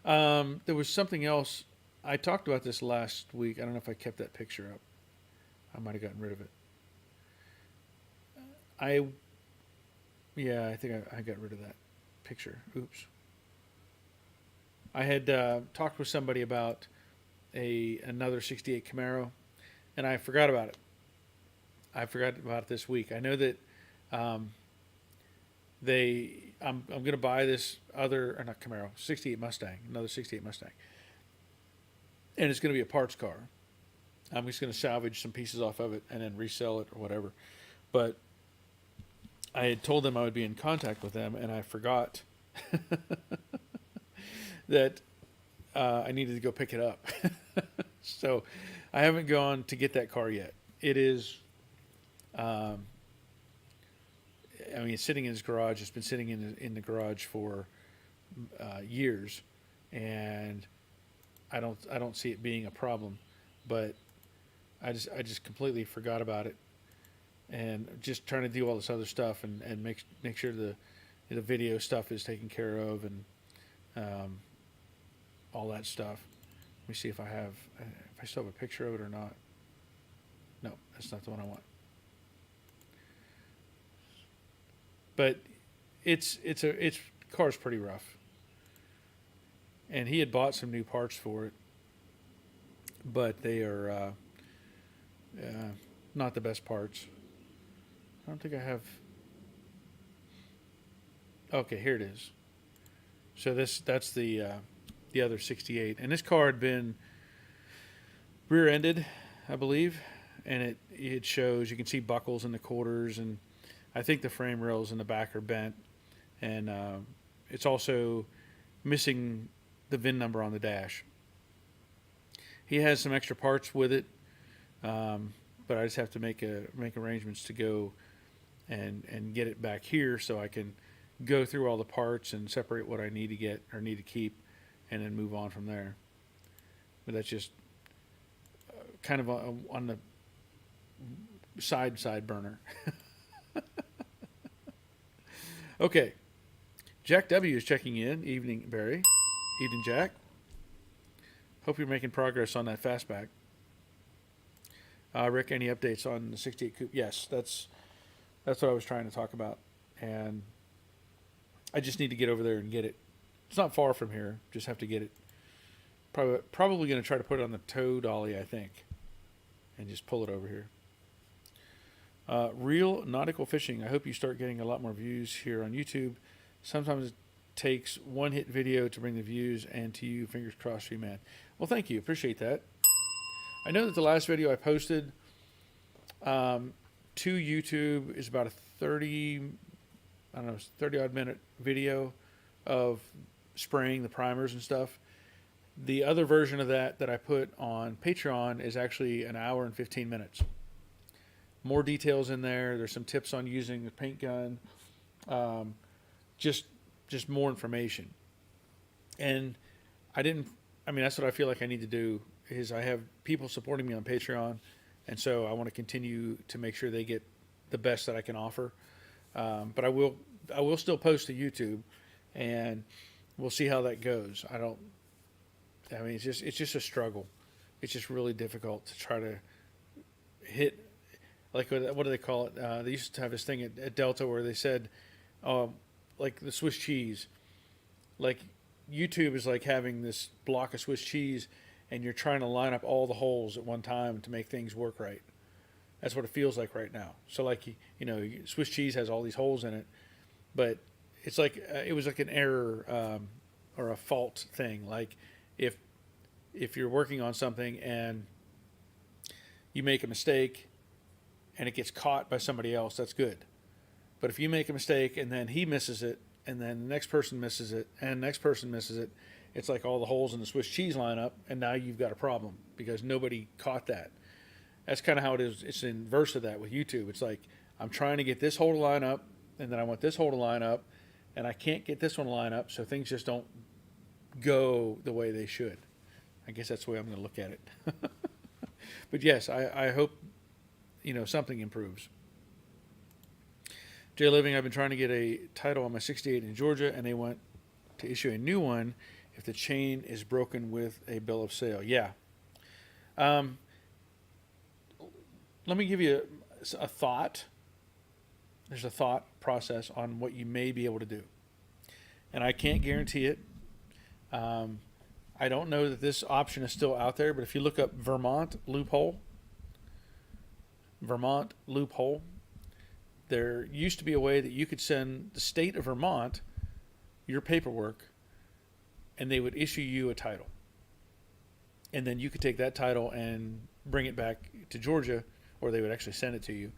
Speaker 1: There was something else. I talked about this last week. I don't know if I kept that picture up. I might have gotten rid of it. I think I got rid of that picture. Oops. I had talked with somebody about another 68 Camaro, and I forgot about it. I forgot about it this week. I know that I'm going to buy this not Camaro, 68 Mustang, another 68 Mustang. And it's going to be a parts car. I'm just going to salvage some pieces off of it and then resell it or whatever. But I had told them I would be in contact with them, and I forgot that I needed to go pick it up. So I haven't gone to get that car yet. It is, it's sitting in his garage. It's been sitting in the garage for years, and I don't see it being a problem, but I just completely forgot about it, and just trying to do all this other stuff and make sure the video stuff is taken care of and all that stuff. Let me see if I still have a picture of it or not. No, that's not the one I want. But it's car's pretty rough. And he had bought some new parts for it, but they are not the best parts. I don't think I have. Okay, here it is. So that's the other 68, and this car had been rear-ended, I believe, and it shows, you can see buckles in the quarters, and I think the frame rails in the back are bent, and it's also missing the VIN number on the dash. He has some extra parts with it, but I just have to make arrangements to go and get it back here so I can go through all the parts and separate what I need to get or need to keep, and then move on from there. But that's just kind of on the side burner. Okay. Jack W. is checking in. Evening, Barry. Evening, Jack. Hope you're making progress on that fastback. Rick, any updates on the 68 Coupe? Yes, that's what I was trying to talk about. And I just need to get over there and get it. It's not far from here. Just have to get it. Probably going to try to put it on the tow dolly, I think, and just pull it over here. Real Nautical Fishing. I hope you start getting a lot more views here on YouTube. Sometimes it takes one hit video to bring the views, and to you, fingers crossed for you, man. Well, thank you. Appreciate that. I know that the last video I posted to YouTube is about a 30 odd minute video of spraying the primers and stuff. The other version of that I put on Patreon is actually an hour and 15 minutes. More details in there. There's some tips on using the paint gun. Just more information. And that's what I feel like I need to do, is I have people supporting me on Patreon, And so I want to continue to make sure they get the best that I can offer. But I will still post to YouTube, and we'll see how that goes. I mean, it's just a struggle. It's just really difficult to try to hit, like, what do they call it? They used to have this thing at Delta where they said, like the Swiss cheese. Like, YouTube is like having this block of Swiss cheese, and you're trying to line up all the holes at one time to make things work right. That's what it feels like right now. So, like, Swiss cheese has all these holes in it, but it's like it was like an error or a fault thing. Like, if you're working on something and you make a mistake and it gets caught by somebody else, that's good. But if you make a mistake and then he misses it, and then the next person misses it, and the next person misses it, it's like all the holes in the Swiss cheese line up, and now you've got a problem because nobody caught that. That's kind of how it is. It's the inverse of that with YouTube. It's like, I'm trying to get this hole to line up, and then I want this hole to line up, and I can't get this one to line up, so things just don't go the way they should. I guess that's the way I'm going to look at it. But yes, I hope, something improves. Jay Living, I've been trying to get a title on my 68 in Georgia, and they want to issue a new one if the chain is broken with a bill of sale. Yeah. Let me give you a thought. There's a thought process on what you may be able to do. And I can't guarantee it. I don't know that this option is still out there, but if you look up Vermont loophole, there used to be a way that you could send the state of Vermont your paperwork, and they would issue you a title. And then you could take that title and bring it back to Georgia, or they would actually send it to you,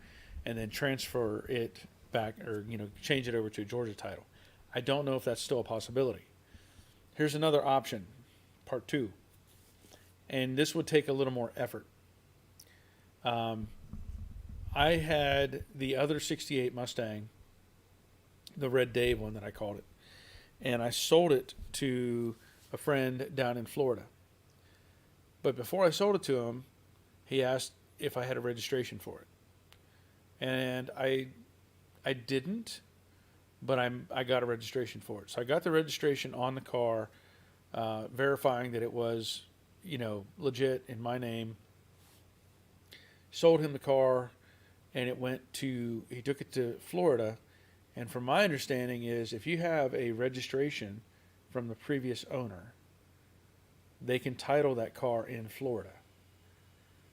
Speaker 1: and then transfer it back, or change it over to a Georgia title. I don't know if that's still a possibility. Here's another option, part 2. And this would take a little more effort. I had the other 68 Mustang, the Red Dave one that I called it, and I sold it to a friend down in Florida. But before I sold it to him, he asked if I had a registration for it. And I didn't, but I got a registration for it. So I got the registration on the car, verifying that it was, legit in my name. Sold him the car, and he took it to Florida. And from my understanding is, if you have a registration from the previous owner, they can title that car in Florida.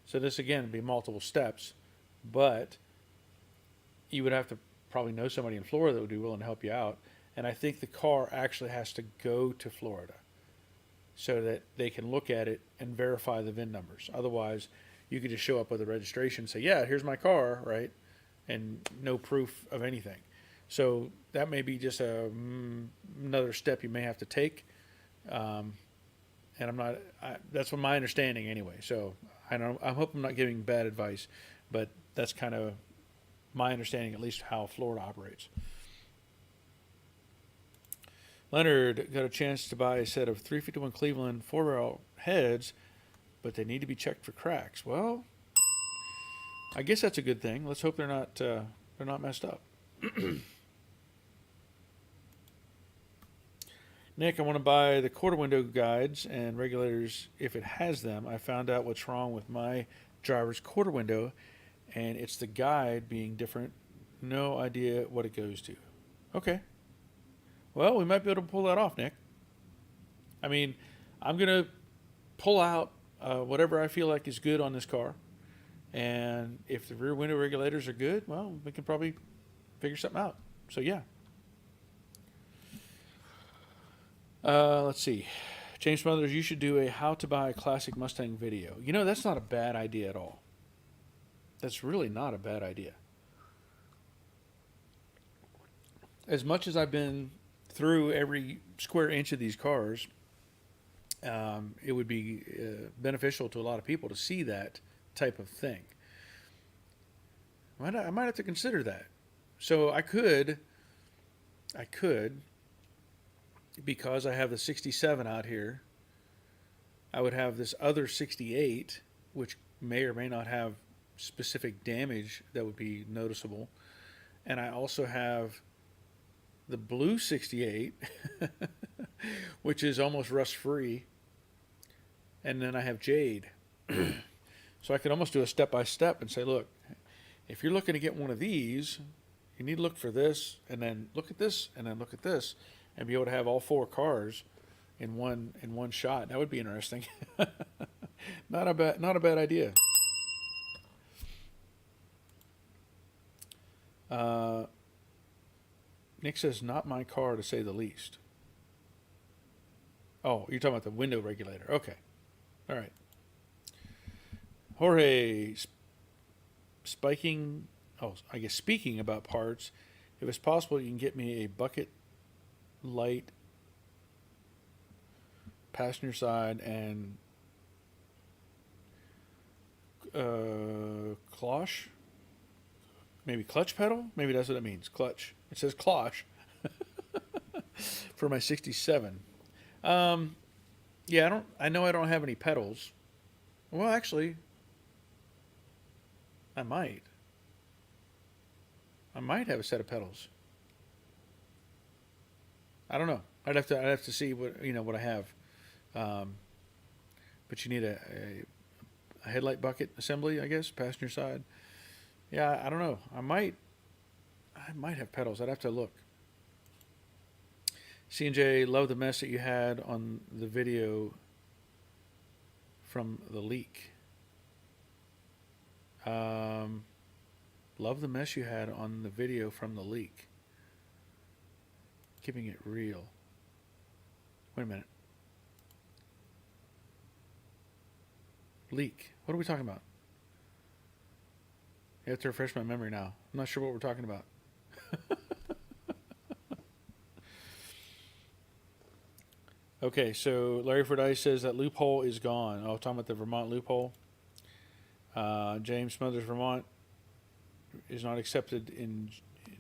Speaker 1: So this, again, would be multiple steps, but you would have to probably know somebody in Florida that would be willing to help you out. And I think the car actually has to go to Florida so that they can look at it and verify the VIN numbers. Otherwise, you could just show up with a registration and say, yeah, here's my car, right? And no proof of anything. So that may be just another step you may have to take. And that's what my understanding anyway. So I hope I'm not giving bad advice, but that's kind of my understanding, at least how Florida operates. Leonard got a chance to buy a set of 351 Cleveland 4-barrel heads, but they need to be checked for cracks. Well, I guess that's a good thing. Let's hope they're not messed up. Nick, I want to buy the quarter window guides and regulators if it has them. I found out what's wrong with my driver's quarter window, and it's the guide being different. No idea what it goes to. Okay. Well, we might be able to pull that off, Nick. I mean, I'm going to pull out whatever I feel like is good on this car. And if the rear window regulators are good, well, we can probably figure something out. So, yeah. Let's see. James Smothers, you should do a how to buy a classic Mustang video. That's not a bad idea at all. That's really not a bad idea. As much as I've been through every square inch of these cars, it would be beneficial to a lot of people to see that type of thing. I might have to consider that. So I could, because I have the 67 out here, I would have this other 68, which may or may not have specific damage that would be noticeable. And I also have the blue 68, which is almost rust free. And then I have jade. So I could almost do a step by step and say, look, if you're looking to get one of these, you need to look for this, and then look at this, and then look at this, and be able to have all 4 cars in one shot. That would be interesting. Not a bad idea. Nick says, not my car, to say the least. Oh, you're talking about the window regulator. Okay. All right. Jorge, speaking about parts, if it's possible, you can get me a bucket light, passenger side, and cloche. Maybe clutch pedal? Maybe that's what it means. Clutch. It says cloche for my 67. Yeah, I know I don't have any pedals. Well, actually, I might have a set of pedals. I don't know. I'd have to see what I have. But you need a headlight bucket assembly, I guess, passenger side. Yeah, I don't know. I might have pedals. I'd have to look. C&J, love the mess that you had on the video from the leak. Love the mess you had on the video from the leak. Keeping it real. Wait a minute. Leak. What are we talking about? You have to refresh my memory now. I'm not sure what we're talking about. Okay, so Larry Fordyce says that loophole is gone. Oh, talking about the Vermont loophole. James Smothers, Vermont is not accepted in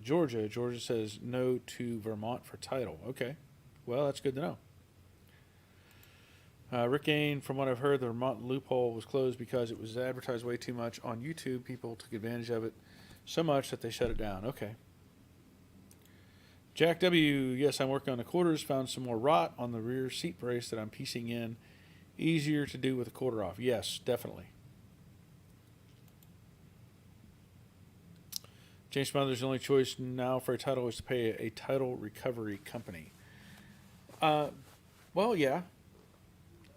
Speaker 1: Georgia. Georgia says no to Vermont for title. Okay, well, that's good to know. Rick Gain, from what I've heard, the Vermont loophole was closed because it was advertised way too much on YouTube. People took advantage of it so much that they shut it down. Okay. Jack W., yes, I'm working on the quarters. Found some more rot on the rear seat brace that I'm piecing in. Easier to do with a quarter off. Yes, definitely. James Smothers' only choice now for a title is to pay a title recovery company. Well, yeah.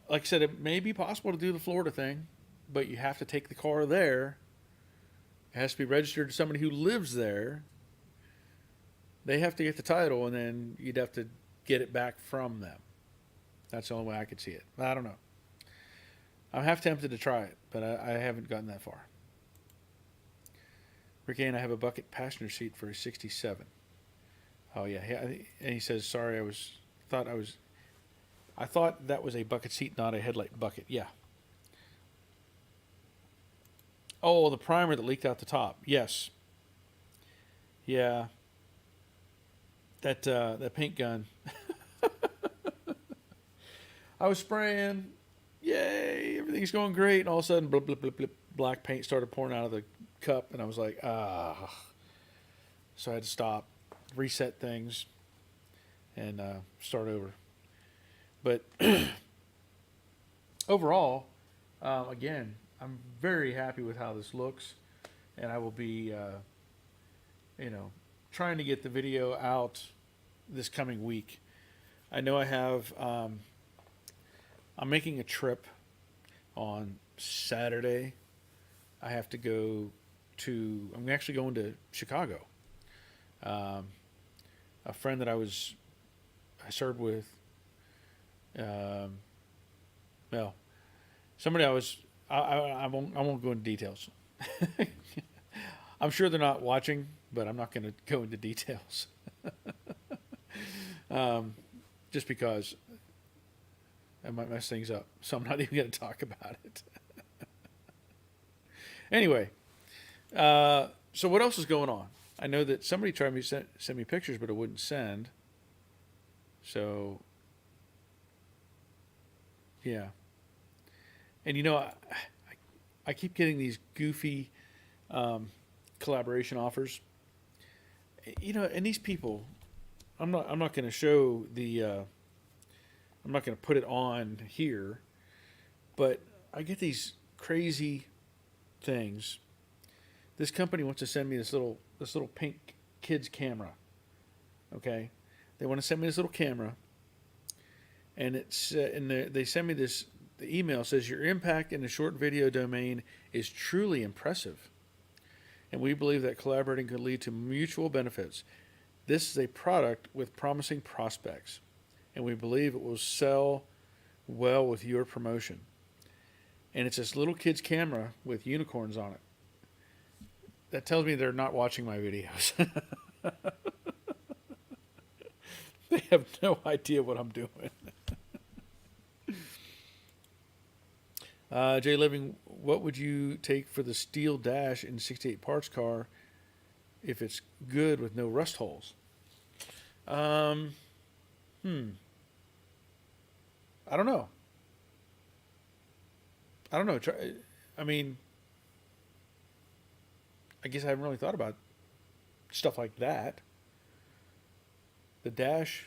Speaker 1: Like I said, it may be possible to do the Florida thing, but you have to take the car there. It has to be registered to somebody who lives there. They have to get the title, and then you'd have to get it back from them. That's the only way I could see it. I don't know. I'm half tempted to try it, but I haven't gotten that far. Ricky, and I have a bucket passenger seat for a 67. Oh, yeah. And he says, sorry, I thought that was a bucket seat, not a headlight bucket. Yeah. Oh, the primer that leaked out the top. Yes. Yeah. That paint gun. I was spraying. Yay, everything's going great. And all of a sudden, blip, blip, blip, blip, black paint started pouring out of the cup. And I was like, ah. So I had to stop, reset things, and start over. But overall, again, I'm very happy with how this looks. And I will be, trying to get the video out this coming week. I know I have, I'm making a trip on Saturday. I have to go I'm actually going to Chicago. A friend that I served with, somebody I won't go into details. I'm sure they're not watching, but I'm not going to go into details. Just because I might mess things up. So I'm not even going to talk about it. Anyway, so what else is going on? I know that somebody tried to send me pictures, but it wouldn't send. So, yeah. And I keep getting these goofy collaboration offers. And these people, I'm not going to show the. I'm not going to put it on here, but I get these crazy things. This company wants to send me this little pink kid's camera. Okay, they want to send me this little camera, and they send me this. The email says your impact in the short video domain is truly impressive, and we believe that collaborating could lead to mutual benefits. This is a product with promising prospects, and we believe it will sell well with your promotion. And it's this little kid's camera with unicorns on it. That tells me they're not watching my videos. They have no idea what I'm doing. Jay Living, what would you take for the steel dash in 68 parts car if it's good with no rust holes? I don't know. I mean, I guess I haven't really thought about stuff like that. The dash,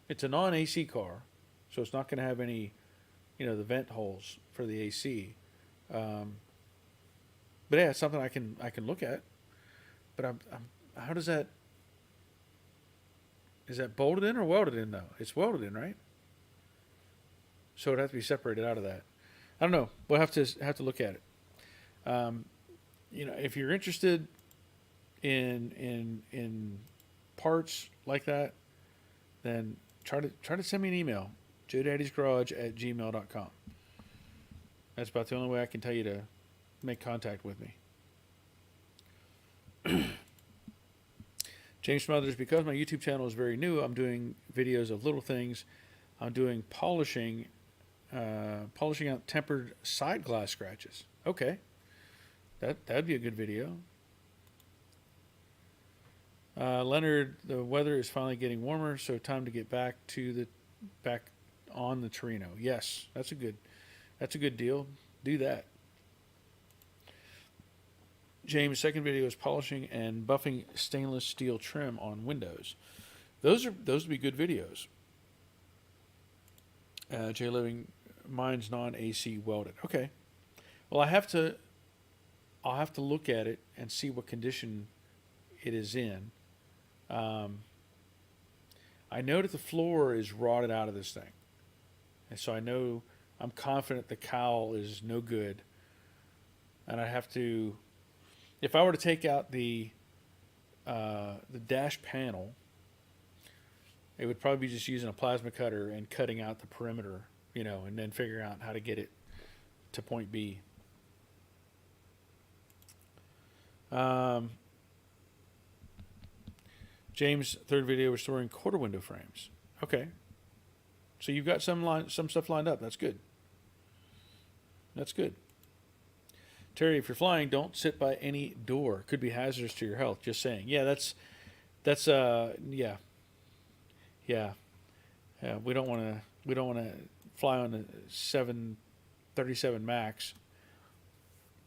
Speaker 1: it's a non-AC car, so it's not going to have any, the vent holes for the AC. But yeah, it's something I can look at. But how does that? Is that bolted in or welded in though? It's welded in, right? So it'd have to be separated out of that. I don't know. We'll have to look at it. If you're interested in parts like that, then try to send me an email, joedaddysgarage@gmail.com. That's about the only way I can tell you to make contact with me. James Smothers, because my YouTube channel is very new, I'm doing videos of little things. I'm doing polishing out tempered side glass scratches. Okay, that'd be a good video. Leonard, the weather is finally getting warmer, so time to get back on the Torino. Yes, that's a good deal. Do that. James' second video is polishing and buffing stainless steel trim on windows. Those would be good videos. Jay Living, mine's non-AC welded. Okay. Well, I'll have to look at it and see what condition it is in. I know that the floor is rotted out of this thing, and so I'm confident the cowl is no good, and I have to. If I were to take out the dash panel, it would probably be just using a plasma cutter and cutting out the perimeter, and then figuring out how to get it to point B. James' third video, restoring quarter window frames. Okay, so you've got some stuff lined up. That's good. That's good. Terry, if you're flying, don't sit by any door. Could be hazardous to your health. Just saying. Yeah, that's yeah. We don't want to fly on the 737 Max.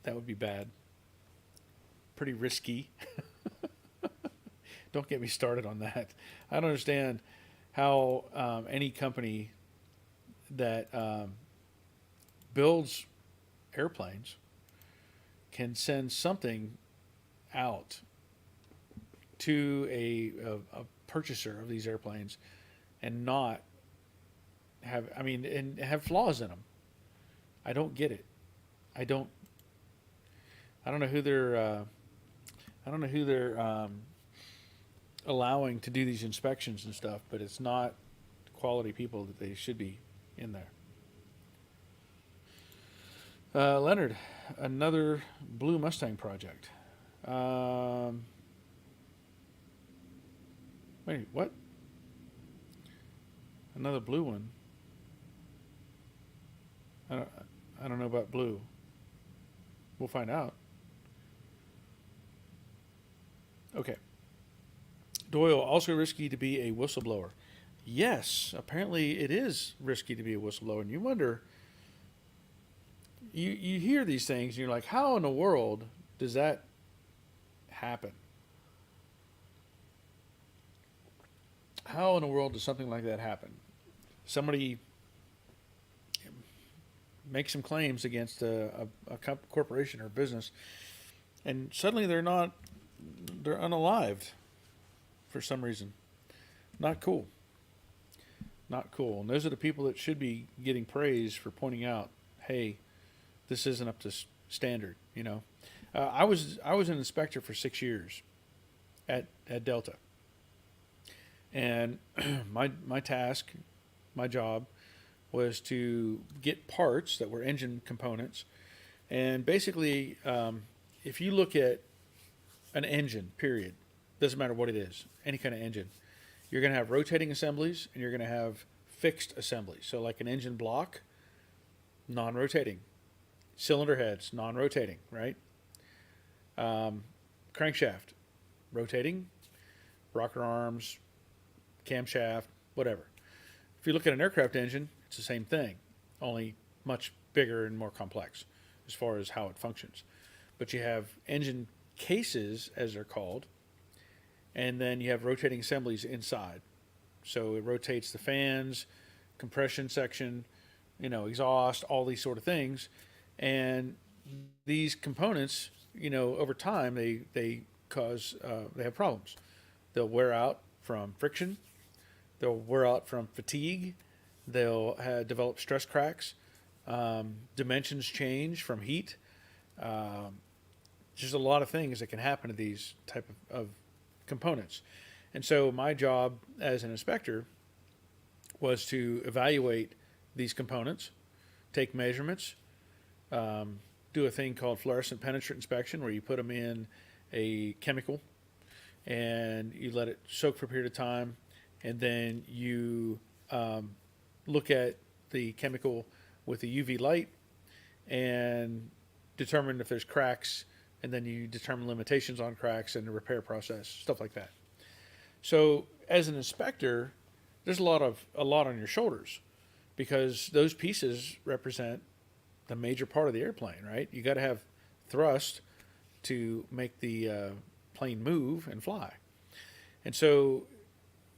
Speaker 1: That would be bad. Pretty risky. Don't get me started on that. I don't understand how any company that builds airplanes can send something out to a purchaser of these airplanes and not have, and have flaws in them. I don't get it. I don't know who they're allowing to do these inspections and stuff, but it's not quality people that they should be in there. Leonard, another blue Mustang project. Wait, what? Another blue one? I don't know about blue. We'll find out. Okay. Doyle, also risky to be a whistleblower. Yes, apparently it is risky to be a whistleblower, and you wonder, you hear these things and you're like, how in the world does that happen? How in the world does something like that happen? Somebody makes some claims against a corporation or business, and suddenly they're unalived for some reason. Not cool. Not cool. And those are the people that should be getting praise for pointing out, hey, this isn't up to standard. I was an inspector for 6 years at Delta, and my task, my job, was to get parts that were engine components, and basically, if you look at an engine, period, doesn't matter what it is, any kind of engine, you're going to have rotating assemblies and you're going to have fixed assemblies. So like an engine block, non-rotating. Cylinder heads, non-rotating, right? Crankshaft, rotating. Rocker arms, camshaft, whatever. If you look at an aircraft engine, it's the same thing, only much bigger and more complex as far as how it functions. But you have engine cases, as they're called, and then you have rotating assemblies inside. So it rotates the fans, compression section, exhaust, all these sort of things. And these components, over time, they cause, they have problems. They'll wear out from friction. They'll wear out from fatigue. They'll develop stress cracks. Dimensions change from heat. Just a lot of things that can happen to these type of components. And so my job as an inspector was to evaluate these components, take measurements, do a thing called fluorescent penetrant inspection, where you put them in a chemical and you let it soak for a period of time, and then you look at the chemical with a UV light and determine if there's cracks, and then you determine limitations on cracks and the repair process, stuff like that. So as an inspector, there's a lot on your shoulders, because those pieces represent the major part of the airplane, right? You got to have thrust to make the plane move and fly. And so,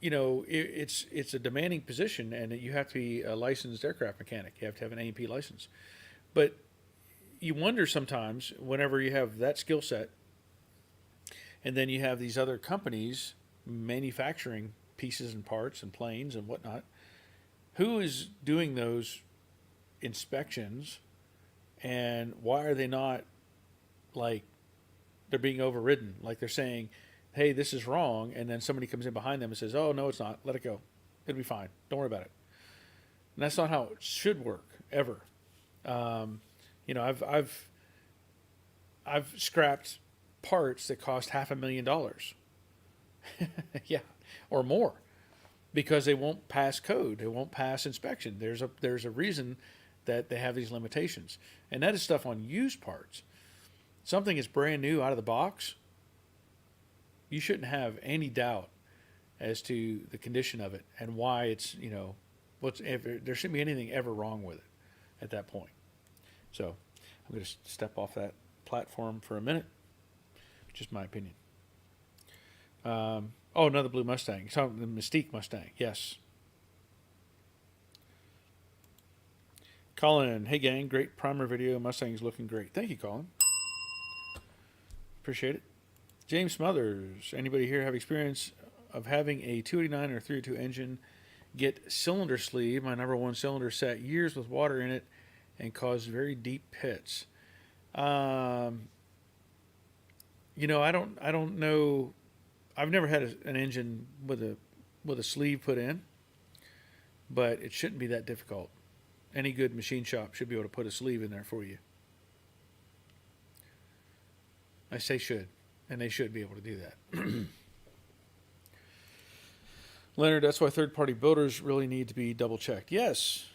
Speaker 1: it's a demanding position, and you have to be a licensed aircraft mechanic. You have to have an A&P license. But you wonder sometimes, whenever you have that skill set, and then you have these other companies manufacturing pieces and parts and planes and whatnot, who is doing those inspections, and why are they not, like, they're being overridden? Like, they're saying, hey, this is wrong, and then somebody comes in behind them and says, oh, no, it's not. Let it go. It'll be fine. Don't worry about it. And that's not how it should work, ever. I've scrapped parts that cost $500,000, yeah, or more, because they won't pass code, they won't pass inspection. There's a reason that they have these limitations, and that is stuff on used parts. Something is brand new out of the box, you shouldn't have any doubt as to the condition of it and why it's, there shouldn't be anything ever wrong with it at that point. So I'm going to step off that platform for a minute. Just my opinion. Another blue Mustang. So the Mystique Mustang. Yes. Colin, hey gang, great primer video. Mustang's looking great. Thank you, Colin. Appreciate it. James Smothers, anybody here have experience of having a 289 or 302 engine get cylinder sleeve? My number one cylinder sat years with water in it and caused very deep pits. I don't know. I've never had an engine with a sleeve put in, but it shouldn't be that difficult. Any good machine shop should be able to put a sleeve in there for you. I say should, and they should be able to do that. Leonard, that's why third-party builders really need to be double-checked. Yes,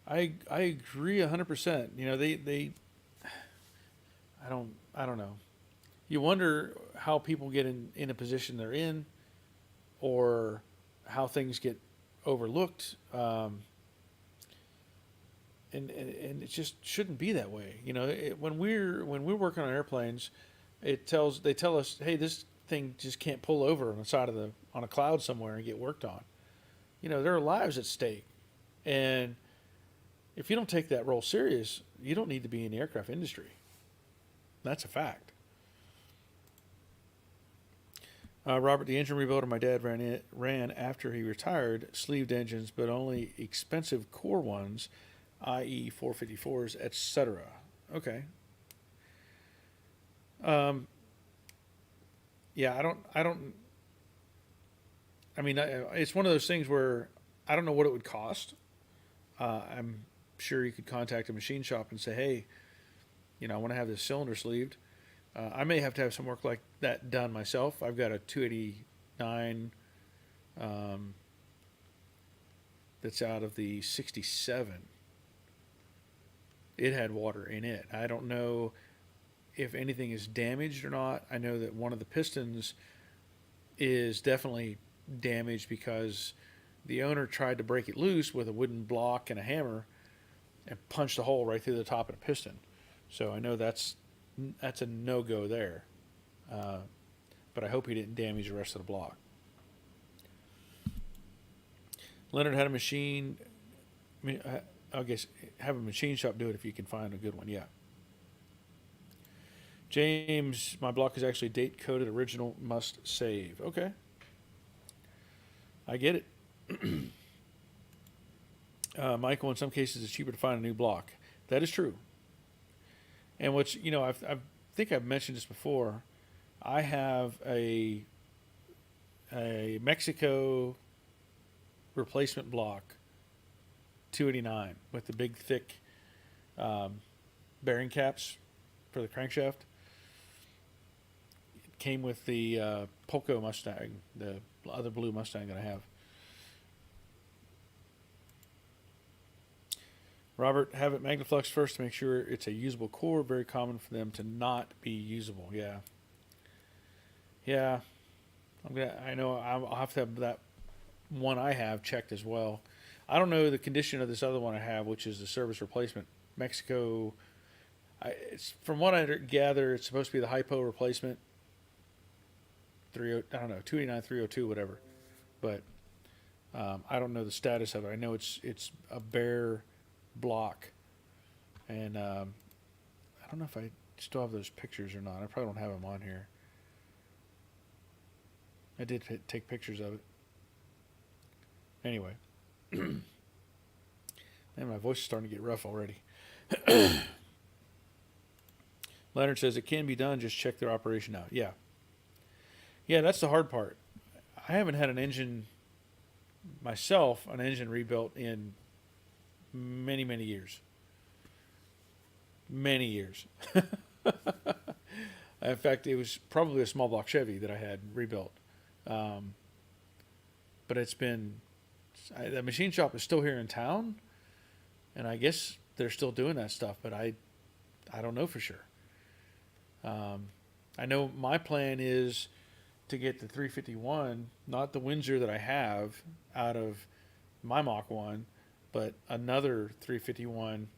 Speaker 1: I agree 100%. I don't know. You wonder how people get in a position they're in, or how things get overlooked. and it just shouldn't be that way. You know, when we're working on airplanes, they tell us, hey, this thing just can't pull over on the side of on a cloud somewhere and get worked on. You know, there are lives at stake, and if you don't take that role serious, you don't need to be in the aircraft industry. That's a fact. Robert, the engine rebuilder my dad ran after he retired, sleeved engines, but only expensive core ones, i.e. 454s, etc. Okay. Yeah, I mean, it's one of those things where I don't know what it would cost. I'm sure you could contact a machine shop and say, hey, you know, I want to have this cylinder sleeved. I may have to have some work like that done myself. I've got a 289 that's out of the 67. It had water in it. I don't know if anything is damaged or not. I know that one of the pistons is definitely damaged because the owner tried to break it loose with a wooden block and a hammer and punched a hole right through the top of the piston. So I know that's a no-go there. But I hope he didn't damage the rest of the block. Leonard had a machine. I guess have a machine shop do it if you can find a good one. Yeah. James, my block is actually date coded. Original must save. Okay. I get it. Michael, in some cases, it's cheaper to find a new block. That is true. And what's, you know, I think I've mentioned this before. I have a Mexico replacement block, 289, with the big thick bearing caps for the crankshaft. It came with the Polko Mustang, the other blue Mustang that I have. Robert, have it Magnaflux first to make sure it's a usable core. Very common for them to not be usable. Yeah. Yeah. I know I'll have to have that one I have checked as well. I don't know the condition of this other one I have, which is the service replacement. Mexico, from what I gather, it's supposed to be the hypo replacement. I don't know, 289, 302, whatever. But I don't know the status of it. I know it's a bare block, and I don't know if I still have those pictures or not. I probably don't have them on here. I did take pictures of it. Anyway, man, my voice is starting to get rough already. Leonard says it can be done. Just check their operation out. Yeah, that's the hard part. I haven't had an engine rebuilt in many years. Many years. In fact, it was probably a small block Chevy that I had rebuilt. But it's been, the machine shop is still here in town, and I guess they're still doing that stuff, but I don't know for sure. I know my plan is to get the 351, not the Windsor that I have out of my Mach 1, but another 351,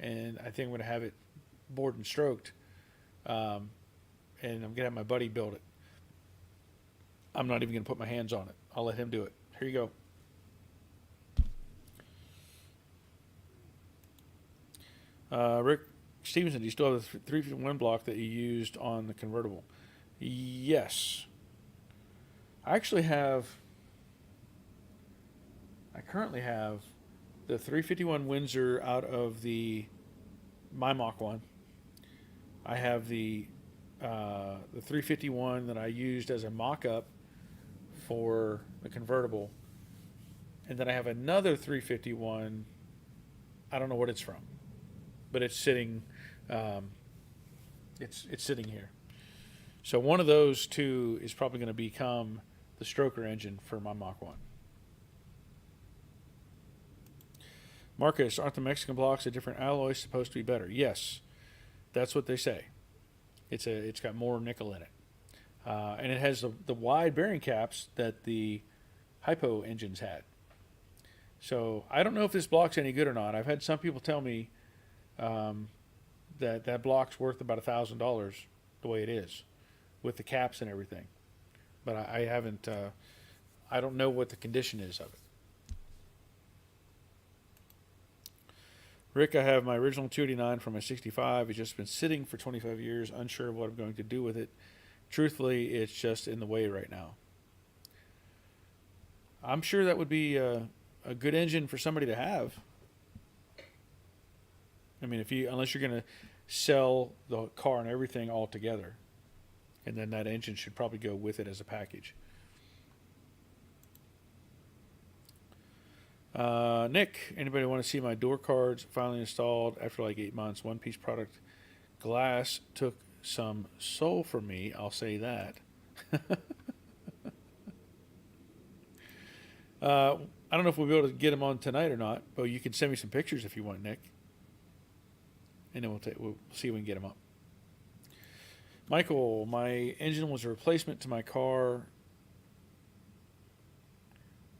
Speaker 1: and I think I'm going to have it bored and stroked, and I'm going to have my buddy build it. I'm not even going to put my hands on it. I'll let him do it. Here you go. Rick Stevenson, do you still have the 351 block that you used on the convertible? Yes. I currently have the 351 Windsor out of my Mach 1. I have the 351 that I used as a mock-up for the convertible, and then I have another 351. I don't know what it's from, but it's sitting. It's sitting here. So one of those two is probably going to become the stroker engine for my Mach 1. Marcus, aren't the Mexican blocks a different alloy supposed to be better? Yes, that's what they say. It's got more nickel in it, and it has the wide bearing caps that the hypo engines had. So I don't know if this block's any good or not. I've had some people tell me that block's worth about $1,000 the way it is, with the caps and everything. But I haven't. I don't know what the condition is of it. Rick, I have my original 289 from my 65. It's just been sitting for 25 years, unsure of what I'm going to do with it. Truthfully, it's just in the way right now. I'm sure that would be a good engine for somebody to have. I mean, unless you're going to sell the car and everything all together, and then that engine should probably go with it as a package. Nick, anybody want to see my door cards finally installed after like 8 months? One piece product glass took some soul from me, I'll say that. I don't know if we'll be able to get them on tonight or not, but you can send me some pictures if you want, Nick. And then we'll see if we can get them up. Michael, my engine was a replacement to my car.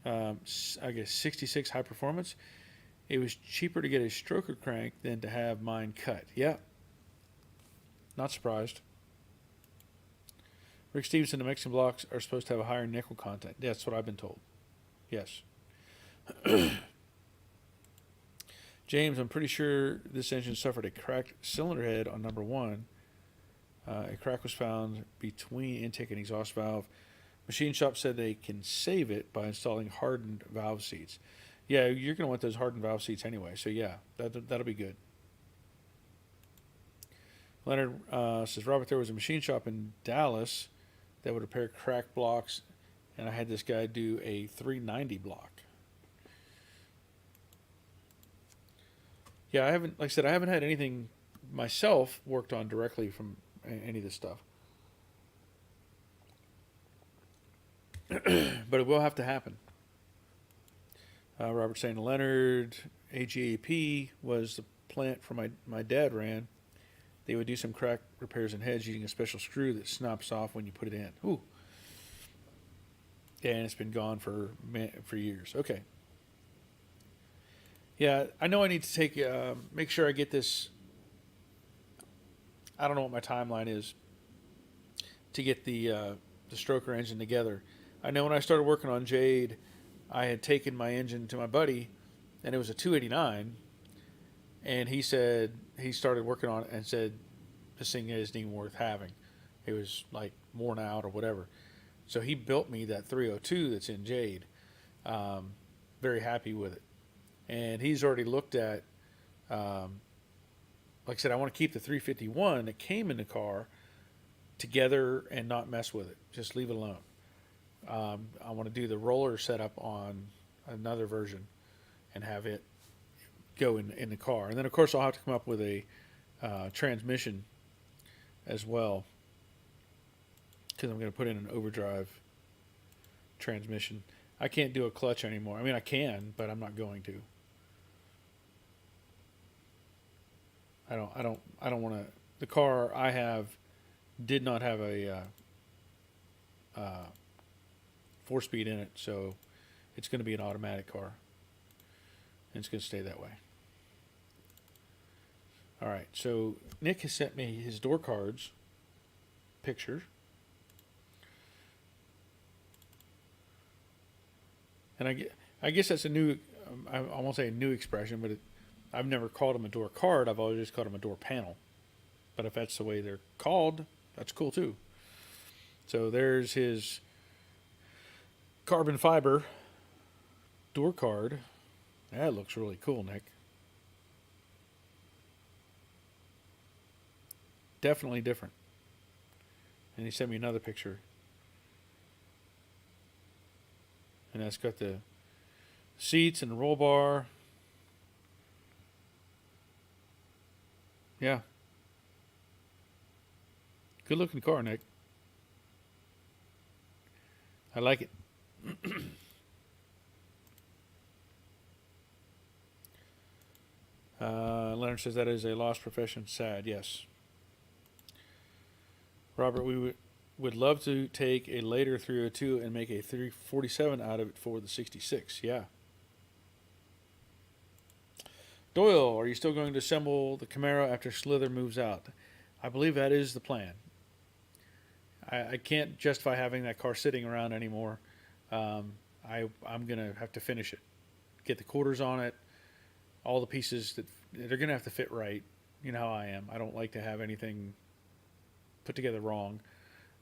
Speaker 1: I guess 66 high performance. It was cheaper to get a stroker crank than to have mine cut. Yeah. Not surprised. Rick Stevenson, the Mexican blocks are supposed to have a higher nickel content. That's what I've been told. Yes. James, I'm pretty sure this engine suffered a cracked cylinder head on number 1. A crack was found between intake and exhaust valve. Machine shop said they can save it by installing hardened valve seats. Yeah, you're going to want those hardened valve seats anyway. So yeah, that'll be good. Leonard says, Robert, there was a machine shop in Dallas that would repair cracked blocks, and I had this guy do a 390 block. Yeah, like I said, I haven't had anything myself worked on directly from any of this stuff. But it will have to happen. Robert saying, Leonard, AGAP was the plant for my dad ran. They would do some crack repairs in heads using a special screw that snaps off when you put it in. Ooh. Yeah, and it's been gone for years. Okay. Yeah, I know I need to make sure I get this. I don't know what my timeline is to get the stroker engine together. I know when I started working on Jade, I had taken my engine to my buddy, and it was a 289, and he said he started working on it and said this thing isn't even worth having. It was like worn out or whatever. So he built me that 302 that's in Jade. Very happy with it. And he's already looked at, like I said, I want to keep the 351 that came in the car together and not mess with it. Just leave it alone. I want to do the roller setup on another version and have it go in the car. And then, of course, I'll have to come up with a transmission as well, because I'm going to put in an overdrive transmission. I can't do a clutch anymore. I mean, I can, but I'm not going to. I don't want to. The car I have did not have a 4-speed in it, so it's going to be an automatic car, and it's going to stay that way. All right, so Nick has sent me his door cards picture, and I guess that's a new. I won't say a new expression, but I've never called them a door card. I've always just called them a door panel. But if that's the way they're called, that's cool too. So there's his carbon fiber door card. That looks really cool, Nick. Definitely different. And he sent me another picture. And that's got the seats and the roll bar. Yeah. Good looking car, Nick. I like it. Leonard says that is a lost profession. Sad, yes. Robert, we would love to take a later 302 and make a 347 out of it for the 66. Yeah. Doyle, are you still going to assemble the Camaro after Slither moves out? I believe that is the plan. I can't justify having that car sitting around anymore. I'm going to have to finish it. Get the quarters on it. All the pieces that they're going to have to fit right. You know how I am. I don't like to have anything put together wrong.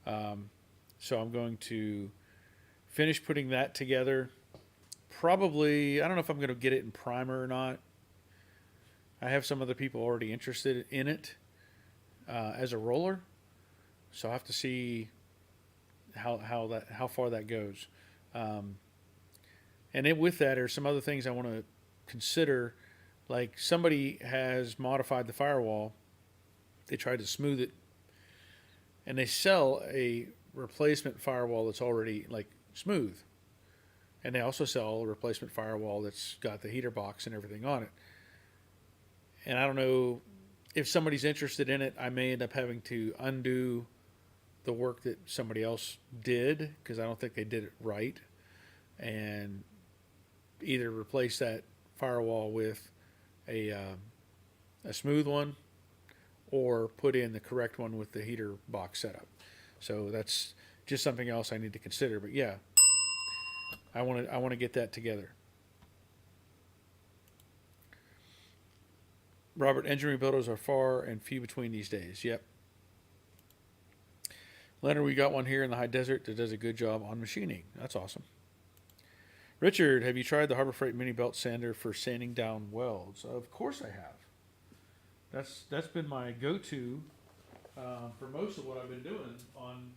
Speaker 1: So I'm going to finish putting that together. Probably, I don't know if I'm going to get it in primer or not. I have some other people already interested in it as a roller. So I'll have to see how far that goes. And then with that are some other things I want to consider. Like somebody has modified the firewall. They tried to smooth it. And they sell a replacement firewall that's already like smooth. And they also sell a replacement firewall that's got the heater box and everything on it. And I don't know if somebody's interested in it, I may end up having to undo the work that somebody else did because I don't think they did it right, and either replace that firewall with a smooth one or put in the correct one with the heater box setup. So that's just something else I need to consider. But yeah, I want to get that together. Robert, engine rebuilders are far and few between these days. Yep. Leonard, we got one here in the high desert that does a good job on machining. That's awesome. Richard, have you tried the Harbor Freight mini belt sander for sanding down welds? Of course I have. That's been my go-to for most of what I've been doing on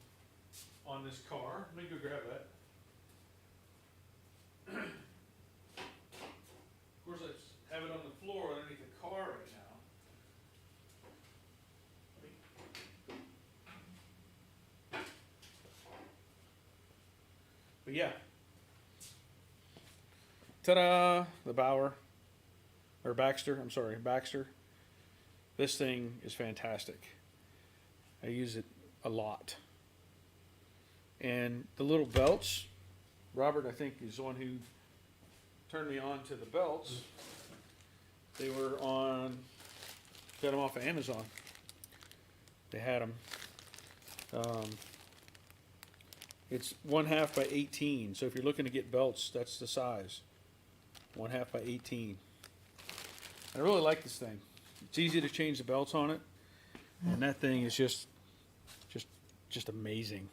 Speaker 1: this car. Let me go grab that. Of course, I have it on the floor underneath the car right now. But yeah. Ta-da! The Baxter. This thing is fantastic. I use it a lot. And the little belts, Robert, I think, is the one who turned me on to the belts. They were got them off of Amazon. They had them. It's 1/2 by 18. So if you're looking to get belts, that's the size. 1/2 by 18. I really like this thing. It's easy to change the belts on it, and that thing is just amazing.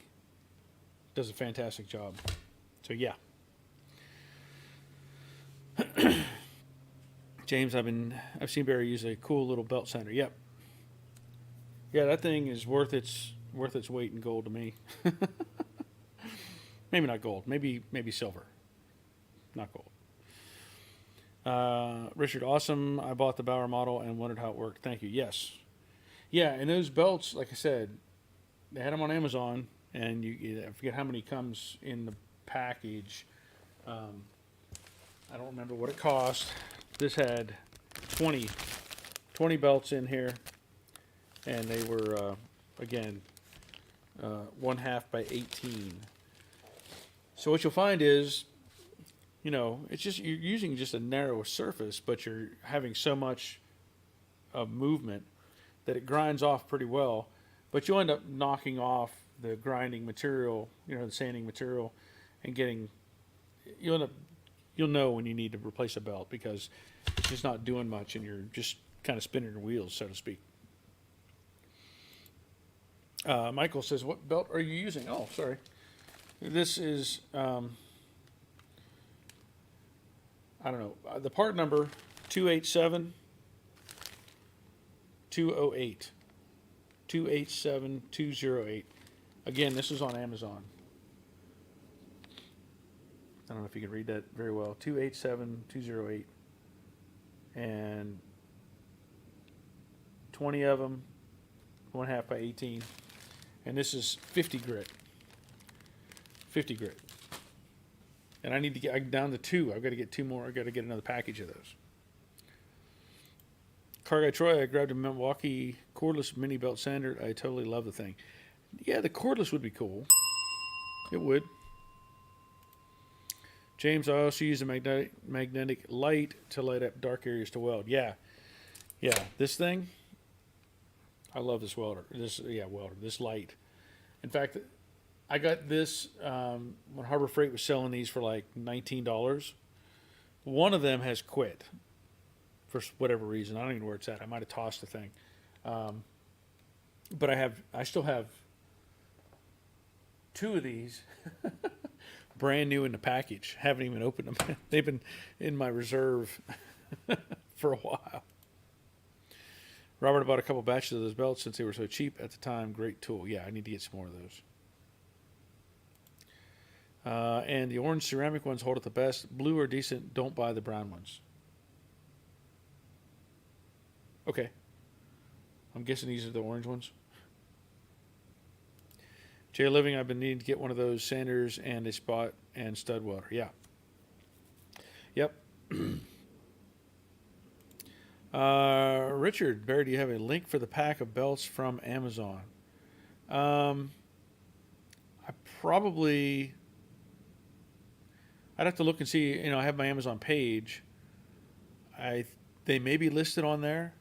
Speaker 1: Does a fantastic job. So yeah. James, I've seen Barry use a cool little belt sander. Yep. Yeah, that thing is worth its weight in gold to me. Maybe not gold. Maybe silver. Not gold. Richard, awesome. I bought the Bauer model and wondered how it worked. Thank you. Yes. Yeah, and those belts, like I said, they had them on Amazon, and I forget how many comes in the package. I don't remember what it cost. This had 20 belts in here, and they were, again, 1/2 by 18. So what you'll find is, it's just you're using just a narrow surface, but you're having so much of movement that it grinds off pretty well. But you'll end up knocking off the grinding material, the sanding material, and you'll know when you need to replace a belt because it's just not doing much, and you're just kind of spinning your wheels, so to speak. Michael says, "What belt are you using?" Oh, sorry. This is, I don't know, the part number 287208. 287208. Again, this is on Amazon. I don't know if you can read that very well. 287208. And 20 of them, 1/2 by 18. And this is 50 grit. 50 grit. And I need to I'm down to 2. I've got to get 2 more. I've got to get another package of those. Car Guy Troy, I grabbed a Milwaukee cordless mini belt sander. I totally love the thing. Yeah, the cordless would be cool. It would. James, I also use a magnetic light to light up dark areas to weld. Yeah, yeah. This thing, I love this welder. This light. In fact, I got this when Harbor Freight was selling these for like $19. One of them has quit for whatever reason. I don't even know where it's at. I might have tossed the thing. But I still have two of these brand new in the package. Haven't even opened them. They've been in my reserve for a while. Robert bought a couple batches of those belts since they were so cheap at the time. Great tool. Yeah, I need to get some more of those. And the orange ceramic ones hold it the best. Blue are decent. Don't buy the brown ones. Okay. I'm guessing these are the orange ones. Jay Living, I've been needing to get one of those sanders and a spot and stud welder. Yeah. Yep. Richard, Barry, do you have a link for the pack of belts from Amazon? I probably... I'd have to look and see. I have my Amazon page. They may be listed on there,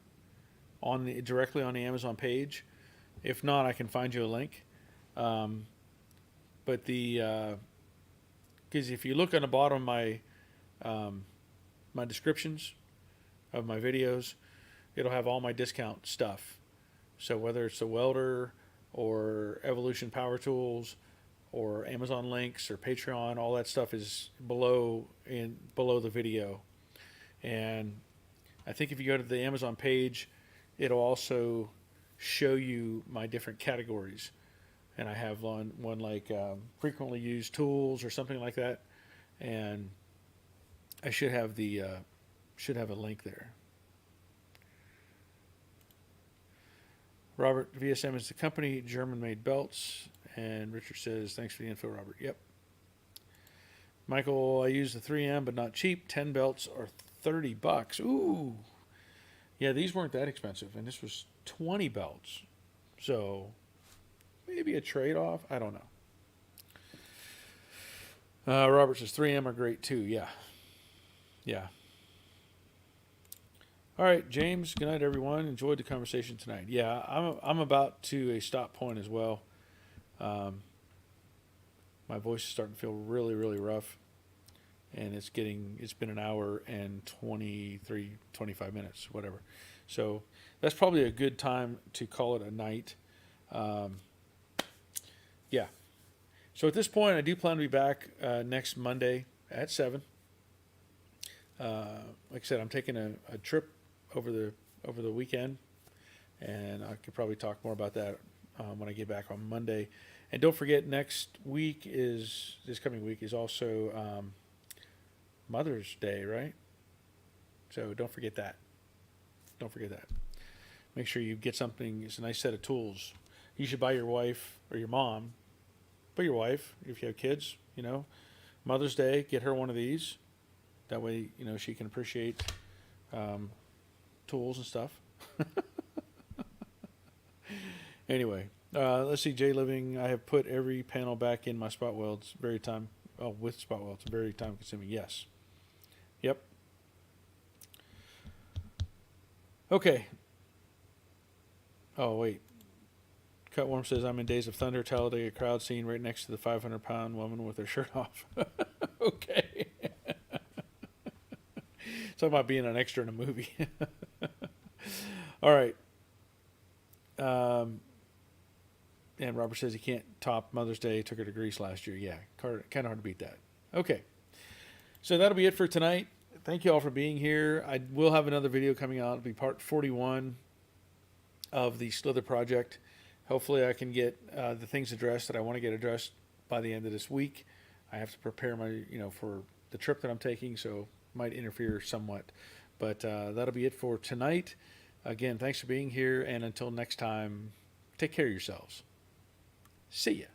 Speaker 1: directly on the Amazon page. If not, I can find you a link. But because if you look on the bottom of my my descriptions of my videos, it'll have all my discount stuff. So whether it's the welder or Evolution Power Tools or Amazon links or Patreon, all that stuff is below the video. And I think if you go to the Amazon page, it'll also show you my different categories. And I have one like frequently used tools or something like that, and I should have a link there. Robert, VSM is the company, German-made belts. And Richard says, thanks for the info, Robert. Yep. Michael, I use the 3M, but not cheap. 10 belts are $30. Ooh. Yeah, these weren't that expensive, and this was 20 belts. So maybe a trade-off. I don't know. Robert says 3M are great too. Yeah. Yeah. All right, James. Good night, everyone. Enjoyed the conversation tonight. Yeah, I'm about to a stop point as well. My voice is starting to feel really, really rough, and it's been an hour and 25 minutes, whatever. So that's probably a good time to call it a night. Yeah. So at this point, I do plan to be back next Monday at 7. Like I said, I'm taking a trip over the weekend, and I could probably talk more about that when I get back on Monday. And don't forget, this coming week is also Mother's Day, right? So don't forget that. Make sure you get something. It's a nice set of tools. You should buy your wife or your mom, but your wife, if you have kids, Mother's Day, get her one of these. That way, she can appreciate tools and stuff. Anyway, let's see. Jay Living, I have put every panel back in my spot welds. With spot welds, very time consuming. Yes. Yep. Okay. Oh wait. Cutworm says I'm in Days of Thunder, Talladega crowd scene right next to the 500-pound woman with her shirt off. Okay. Talking about being an extra in a movie. All right. And Robert says he can't top Mother's Day. Took her to Greece last year. Yeah, kind of hard to beat that. Okay. So that'll be it for tonight. Thank you all for being here. I will have another video coming out. It'll be part 41 of the Slither project. Hopefully I can get the things addressed that I want to get addressed by the end of this week. I have to prepare my, for the trip that I'm taking, so might interfere somewhat. But that'll be it for tonight. Again, thanks for being here, and until next time, take care of yourselves. See ya.